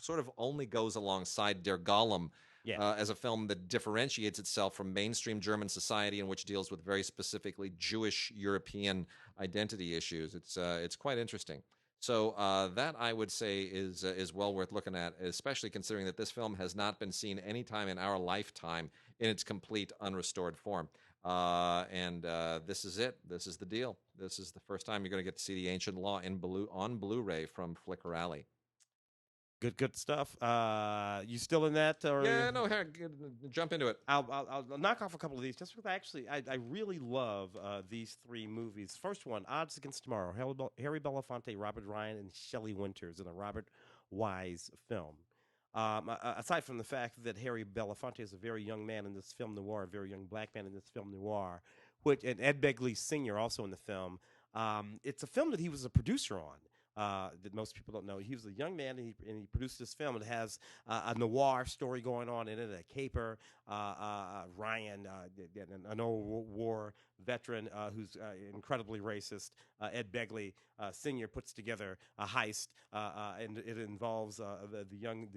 sort of only goes alongside Der Golem Yeah. as a film that differentiates itself from mainstream German society, and which deals with very specifically Jewish European identity issues. It's quite interesting. So that I would say is well worth looking at, especially considering that this film has not been seen any time in our lifetime in its complete unrestored form. And this is it. This is the deal. This is the first time you're going to get to see The Ancient Law on Blu-ray from Flicker Alley. Good stuff. You still in that? Or Yeah, no, jump into it. I'll knock off a couple of these just because I really love these three movies. First one, Odds Against Tomorrow, Harry Belafonte, Robert Ryan, and Shelley Winters in a Robert Wise film. Aside from the fact that Harry Belafonte is a very young man in this film noir, a very young black man in this film noir, and Ed Begley Sr. also in the film. It's a film that he was a producer on. That most people don't know. He was a young man, and he produced this film. It has a noir story going on in it, a caper, Ryan, an old war veteran who's incredibly racist. Ed Begley Sr. puts together a heist, and it involves the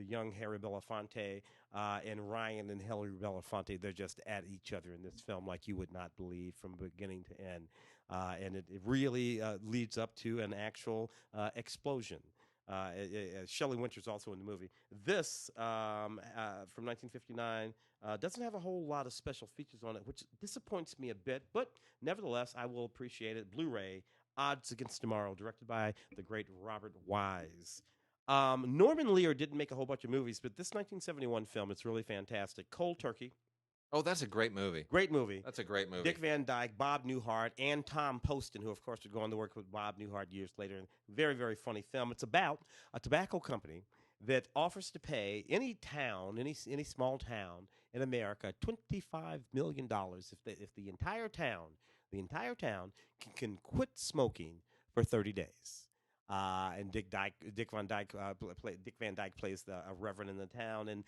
young Harry Belafonte and Ryan and Harry Belafonte. They're just at each other in this film like you would not believe from beginning to end. And it really leads up to an actual explosion. Shelley Winters also in the movie. This from 1959 doesn't have a whole lot of special features on it, which disappoints me a bit, but nevertheless, I will appreciate it. Blu-ray, Odds Against Tomorrow, directed by the great Robert Wise. Norman Lear didn't make a whole bunch of movies, but this 1971 film, it's really fantastic. Cold Turkey. Oh, that's a great movie. Great movie. That's a great movie. Dick Van Dyke, Bob Newhart, and Tom Poston, who, of course, would go on to work with Bob Newhart years later. Very, very funny film. It's about a tobacco company that offers to pay any town, any small town in America, $25 million if the entire town can quit smoking for 30 days. And Dick Van Dyke plays a reverend in the town, and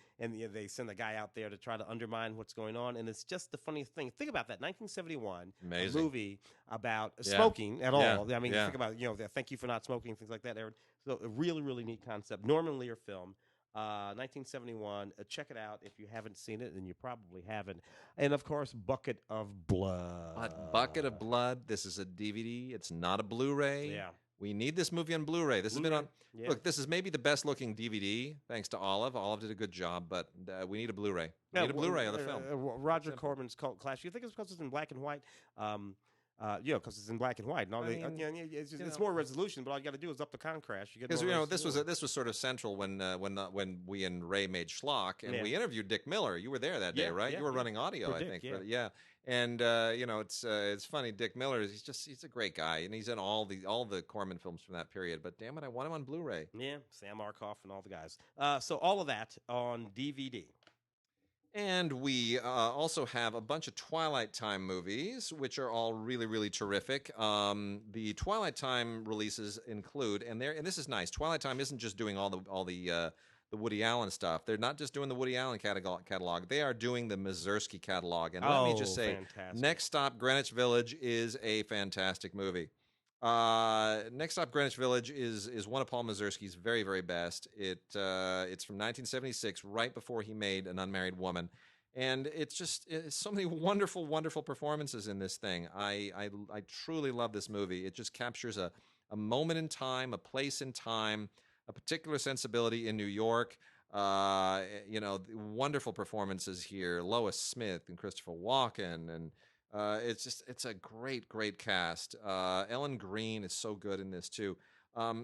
they send a guy out there to try to undermine what's going on, and it's just the funniest thing. Think about that, 1971, Amazing. a movie about smoking at all. I mean, Yeah. think about thank you for not smoking, things like that, Aaron. So a really, really neat concept. Norman Lear film. 1971. Check it out if you haven't seen it, and you probably haven't. And of course, Bucket of Blood. Bucket of Blood. This is a DVD. It's not a Blu-ray. Yeah. We need this movie on Blu-ray. This has been on. Yeah. Look, this is maybe the best looking DVD, thanks to Olive. Olive did a good job, but we need a Blu-ray. We need a Blu-ray of the film. Roger Corman's Cult Clash. You think it's because it's in black and white? Because it's in black and white. No, it's more resolution, but all you got to do is up the contrast. Because this was sort of central when we and Ray made Schlock, and we interviewed Dick Miller. You were there that day, right? You were running audio, I think. And it's funny. Dick Miller he's a great guy, and he's in all the Corman films from that period. But damn it, I want him on Blu-ray. Yeah, Sam Arkoff and all the guys. So all of that on DVD. And we also have a bunch of Twilight Time movies, which are all really, really terrific. The Twilight Time releases include, and this is nice. Twilight Time isn't just doing all the Woody Allen stuff. They're not just doing the Woody Allen catalog. They are doing the Mazursky catalog. And let me just say, fantastic. Next Stop Greenwich Village is a fantastic movie. Next Stop Greenwich Village is one of Paul Mazursky's very, very best. It's from 1976, right before he made An Unmarried Woman. And it's so many wonderful, wonderful performances in this thing. I truly love this movie. It just captures a moment in time, a place in time, a particular sensibility in New York. Wonderful performances here. Lois Smith and Christopher Walken, and it's a great cast. Ellen Green is so good in this too.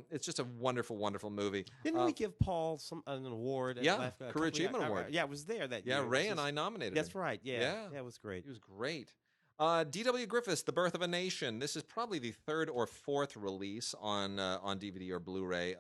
It's just a wonderful, wonderful movie. Didn't we give Paul an award at Yeah, Laugh, a Career couple Achievement Award. Yeah, I was there that Yeah, year. Ray and I nominated That's him. right. Yeah, Yeah, yeah, it was great. he was great. D.W. Griffith's The Birth of a Nation. This is probably the third or fourth release on DVD or Blu-ray.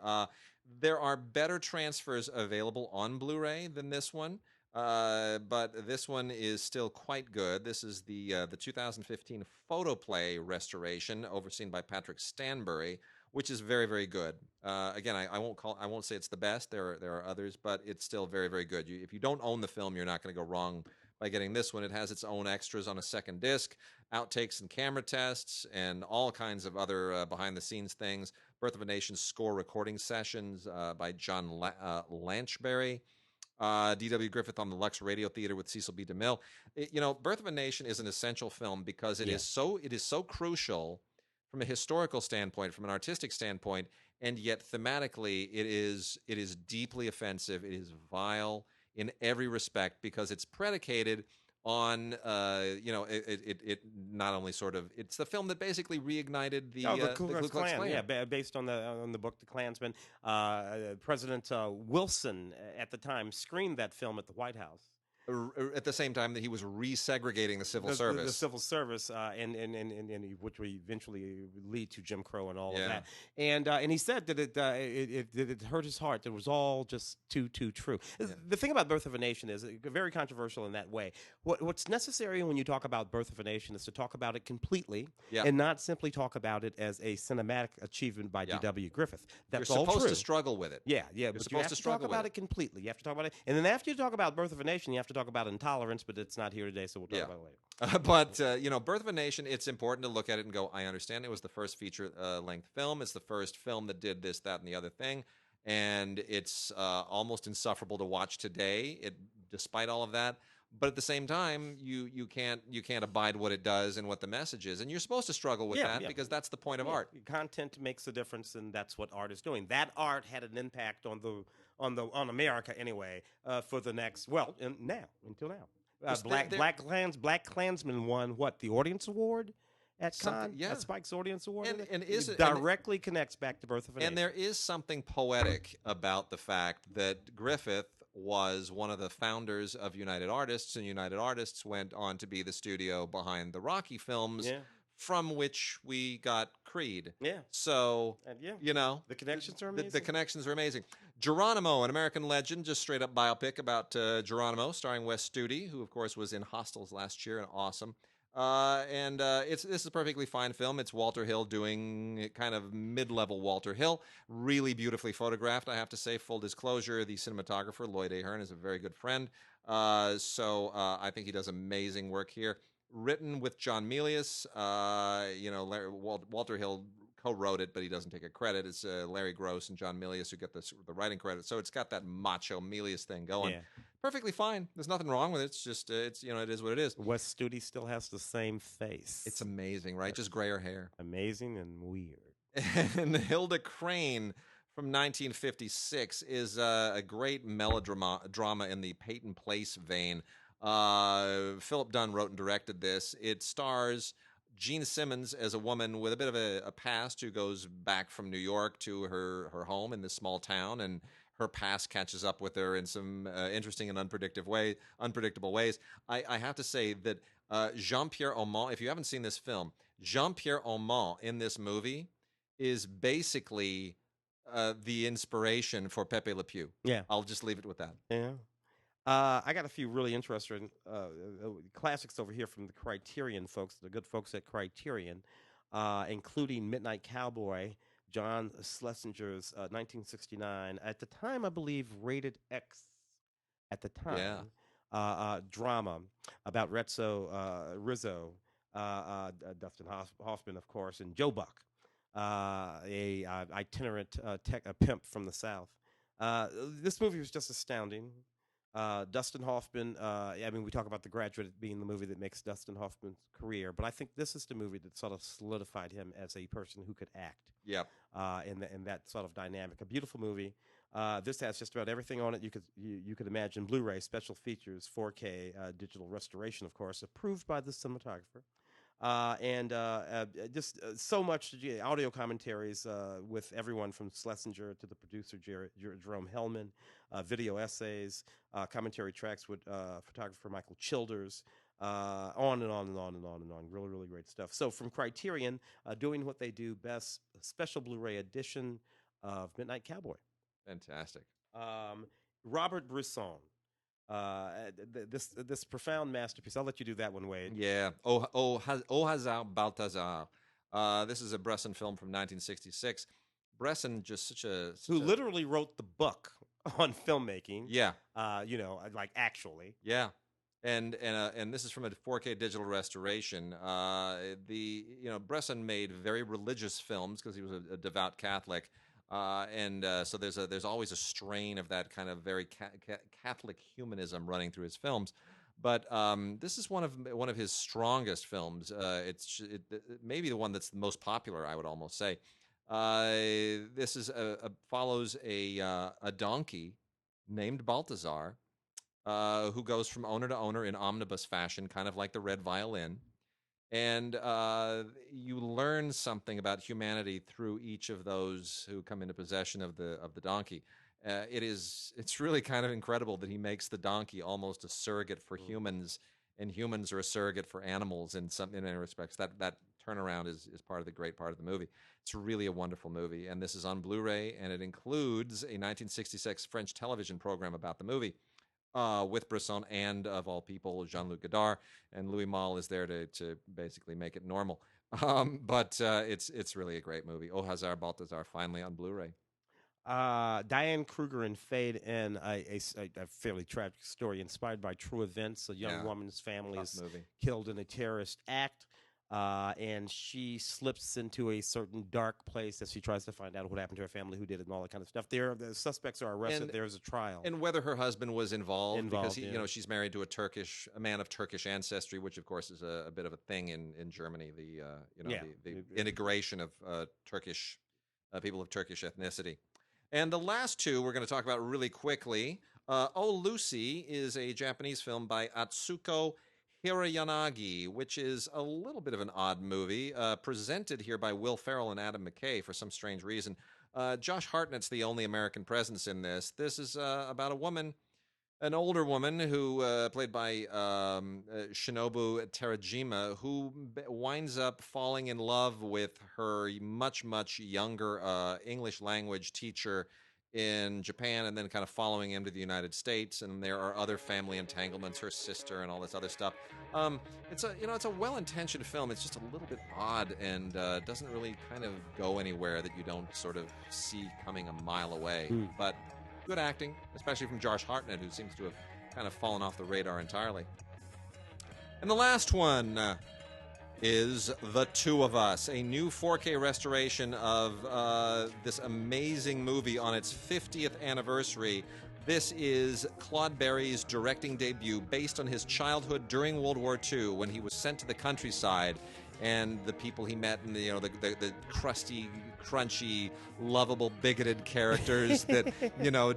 There are better transfers available on Blu-ray than this one, but this one is still quite good. This is the 2015 Photoplay restoration, overseen by Patrick Stanbury, which is very good. Again, I won't say it's the best. There are others, but it's still very good. If you don't own the film, you're not going to go wrong by getting this one. It has its own extras on a second disc, outtakes and camera tests, and all kinds of other behind-the-scenes things. Birth of a Nation score recording sessions by John Lanchberry. D.W. Griffith on the Lux Radio Theater with Cecil B. DeMille. Birth of a Nation is an essential film because it is so crucial from a historical standpoint, from an artistic standpoint, and yet thematically it is deeply offensive. It is vile in every respect because it's predicated on it not only sort of, it's the film that basically reignited the Ku Klux Klan. Yeah, based on the book The Klansman. President Wilson at the time screened that film at the White House. At the same time that he was resegregating the civil service. The civil service, and which would eventually lead to Jim Crow and all of that. And he said that it hurt his heart. That it was all just too true. Yeah. The thing about Birth of a Nation is very controversial in that way. What's necessary when you talk about Birth of a Nation is to talk about it completely and not simply talk about it as a cinematic achievement by D.W. Griffith. That's You're all supposed true. to struggle with it. Yeah. You're But supposed you have to to struggle talk about with it completely. You have to talk about it. And then after you talk about Birth of a Nation, you have to talk about intolerance, but it's not here today, so we'll talk about it But later. Birth of a Nation, it's important to look at it and go, I understand it was the first feature-length film. It's the first film that did this, that, and the other thing. And it's almost insufferable to watch today, despite all of that. But at the same time, you can't abide what it does and what the message is. And you're supposed to struggle with that because that's the point of art. Content makes a difference, and that's what art is doing. That art had an impact on America anyway for the next until now. Black Klansman won what, the Audience Award at Spike's Audience Award, and it directly connects back to Birth of a Nation. And there is something poetic about the fact that Griffith was one of the founders of United Artists, and United Artists went on to be the studio behind the Rocky films. Yeah. From which we got Creed. Yeah. So, the connections are amazing. The connections are amazing. Geronimo, an American legend, just straight up biopic about Geronimo, starring Wes Studi, who, of course, was in Hostiles last year and awesome. This is a perfectly fine film. It's Walter Hill doing kind of mid-level Walter Hill. Really beautifully photographed, I have to say. Full disclosure, the cinematographer, Lloyd Ahern, is a very good friend. So I think he does amazing work here. Written with John Milius, Walter Hill co-wrote it, but he doesn't take a credit. It's Larry Gross and John Milius who get the writing credit. So it's got that macho Milius thing going. Yeah. Perfectly fine. There's nothing wrong with it. It's just it is what it is. Wes Studi still has the same face. It's amazing, right? Just grayer hair. Amazing and weird. And Hilda Crane from 1956 is a great melodrama in the Peyton Place vein. Philip Dunn wrote and directed this. It stars Gene Simmons as a woman with a bit of a past who goes back from New York to her home in this small town, and her past catches up with her in some interesting and unpredictable ways. I have to say that Jean-Pierre Aumont, if you haven't seen this film, Jean-Pierre Aumont in this movie is basically the inspiration for Pepe Le Pew. Yeah. I'll just leave it with that. Yeah. I got a few really interesting classics over here from the Criterion folks, the good folks at Criterion, including Midnight Cowboy, John Schlesinger's 1969, at the time, I believe, rated X at the time, drama about Rizzo, Dustin Hoffman, of course, and Joe Buck, a itinerant pimp from the South. This movie was just astounding. Dustin Hoffman, we talk about The Graduate being the movie that makes Dustin Hoffman's career, but I think this is the movie that sort of solidified him as a person who could act. Yep. In that sort of dynamic. A beautiful movie. This has just about everything on it you could imagine. Blu-ray, special features, 4K digital restoration, of course, approved by the cinematographer. And just so much audio commentaries with everyone from Schlesinger to the producer Jerome Hellman, video essays, commentary tracks with photographer Michael Childers, on and on and on and on and on. Really, really great stuff. So from Criterion, doing what they do best, a special Blu-ray edition of Midnight Cowboy. Fantastic. Robert Bresson. This profound masterpiece. I'll let you do that one, Wade. Yeah. Oh, hasard, Balthazar. This is a Bresson film from 1966. Bresson, just who literally wrote the book on filmmaking. Yeah. Like actually. Yeah. And this is from a 4K digital restoration. Bresson made very religious films because he was a devout Catholic. So there's always a strain of that kind of very Catholic humanism running through his films, but this is one of his strongest films. It may be the one that's the most popular, I would almost say. This is follows a donkey named Balthazar, who goes from owner to owner in omnibus fashion, kind of like the Red Violin. And you learn something about humanity through each of those who come into possession of the donkey. It's really kind of incredible that he makes the donkey almost a surrogate for humans, and humans are a surrogate for animals in many respects. That turnaround is part of the great part of the movie. It's really a wonderful movie, and this is on Blu-ray, and it includes a 1966 French television program about the movie. With Bresson and, of all people, Jean-Luc Godard, and Louis Malle is there to basically make it normal. But it's really a great movie. Au hasard, Balthazar, finally on Blu-ray. Diane Kruger in Fade, and a fairly tragic story inspired by true events. A young woman's family is killed in a terrorist act. And she slips into a certain dark place as she tries to find out what happened to her family, who did it, and all that kind of stuff. The suspects are arrested. There's a trial, and whether her husband was involved because she's married to a man of Turkish ancestry, which of course is a bit of a thing in Germany. The integration of Turkish people of Turkish ethnicity. And the last two we're going to talk about really quickly. Oh, Lucy is a Japanese film by Atsuko Hirayanagi, which is a little bit of an odd movie, presented here by Will Ferrell and Adam McKay for some strange reason. Josh Hartnett's the only American presence in this. This is about a woman, an older woman who played by Shinobu Terajima, who winds up falling in love with her much, much younger English language teacher in Japan, and then kind of following him to the United States, and there are other family entanglements, her sister, and all this other stuff. It's a well-intentioned film. It's just a little bit odd and doesn't really kind of go anywhere that you don't sort of see coming a mile away. But good acting, especially from Josh Hartnett, who seems to have kind of fallen off the radar entirely. And the last one is The Two of Us, a new 4K restoration of this amazing movie on its 50th anniversary. This is Claude Berry's directing debut, based on his childhood during World War II, when he was sent to the countryside, and the people he met, and the crusty, crunchy, lovable, bigoted characters that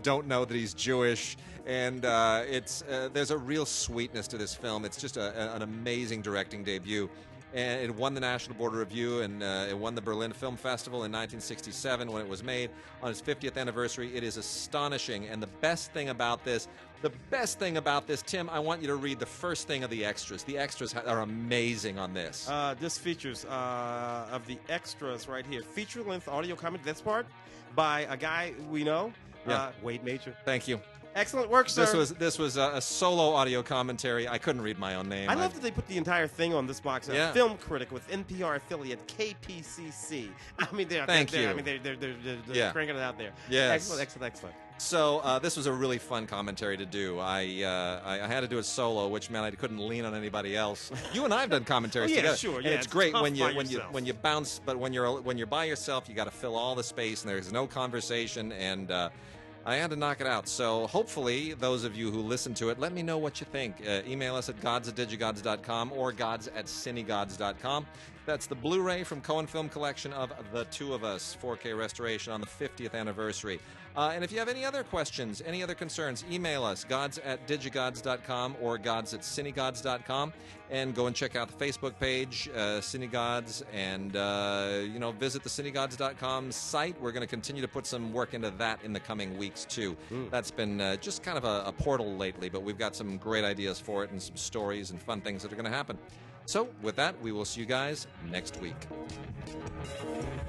don't know that he's Jewish. And there's a real sweetness to this film. It's just an amazing directing debut. And it won the National Board Review, and it won the Berlin Film Festival in 1967 when it was made. On its 50th anniversary, it is astonishing. And the best thing about this, Tim, I want you to read the first thing of the extras. The extras are amazing on this. This features of the extras right here. Feature-length audio comment, this part, by a guy we know, Wade Major. Thank you. Excellent work, sir. This was a solo audio commentary. I couldn't read my own name. I love that they put the entire thing on this box. A film critic with NPR affiliate KPCC. I mean, they're cranking it out there. Yes. Excellent. So this was a really fun commentary to do. I had to do it solo, which meant I couldn't lean on anybody else. You and I have done commentaries together. Sure. And it's great when you bounce, but when you're by yourself, you got to fill all the space, and there's no conversation, and I had to knock it out. So hopefully, those of you who listen to it, let me know what you think. Email us at gods@digigods.com or gods@cinegods.com. That's the Blu-ray from Cohen Film Collection of The Two of Us, 4K restoration on the 50th anniversary. And if you have any other questions, any other concerns, email us, gods@digigods.com or gods@cinegods.com, and go and check out the Facebook page, CineGods, and, visit the cinegods.com site. We're going to continue to put some work into that in the coming weeks, too. That's been just kind of a portal lately, but we've got some great ideas for it and some stories and fun things that are going to happen. So, with that, we will see you guys next week.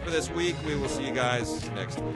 For this week, we will see you guys next week.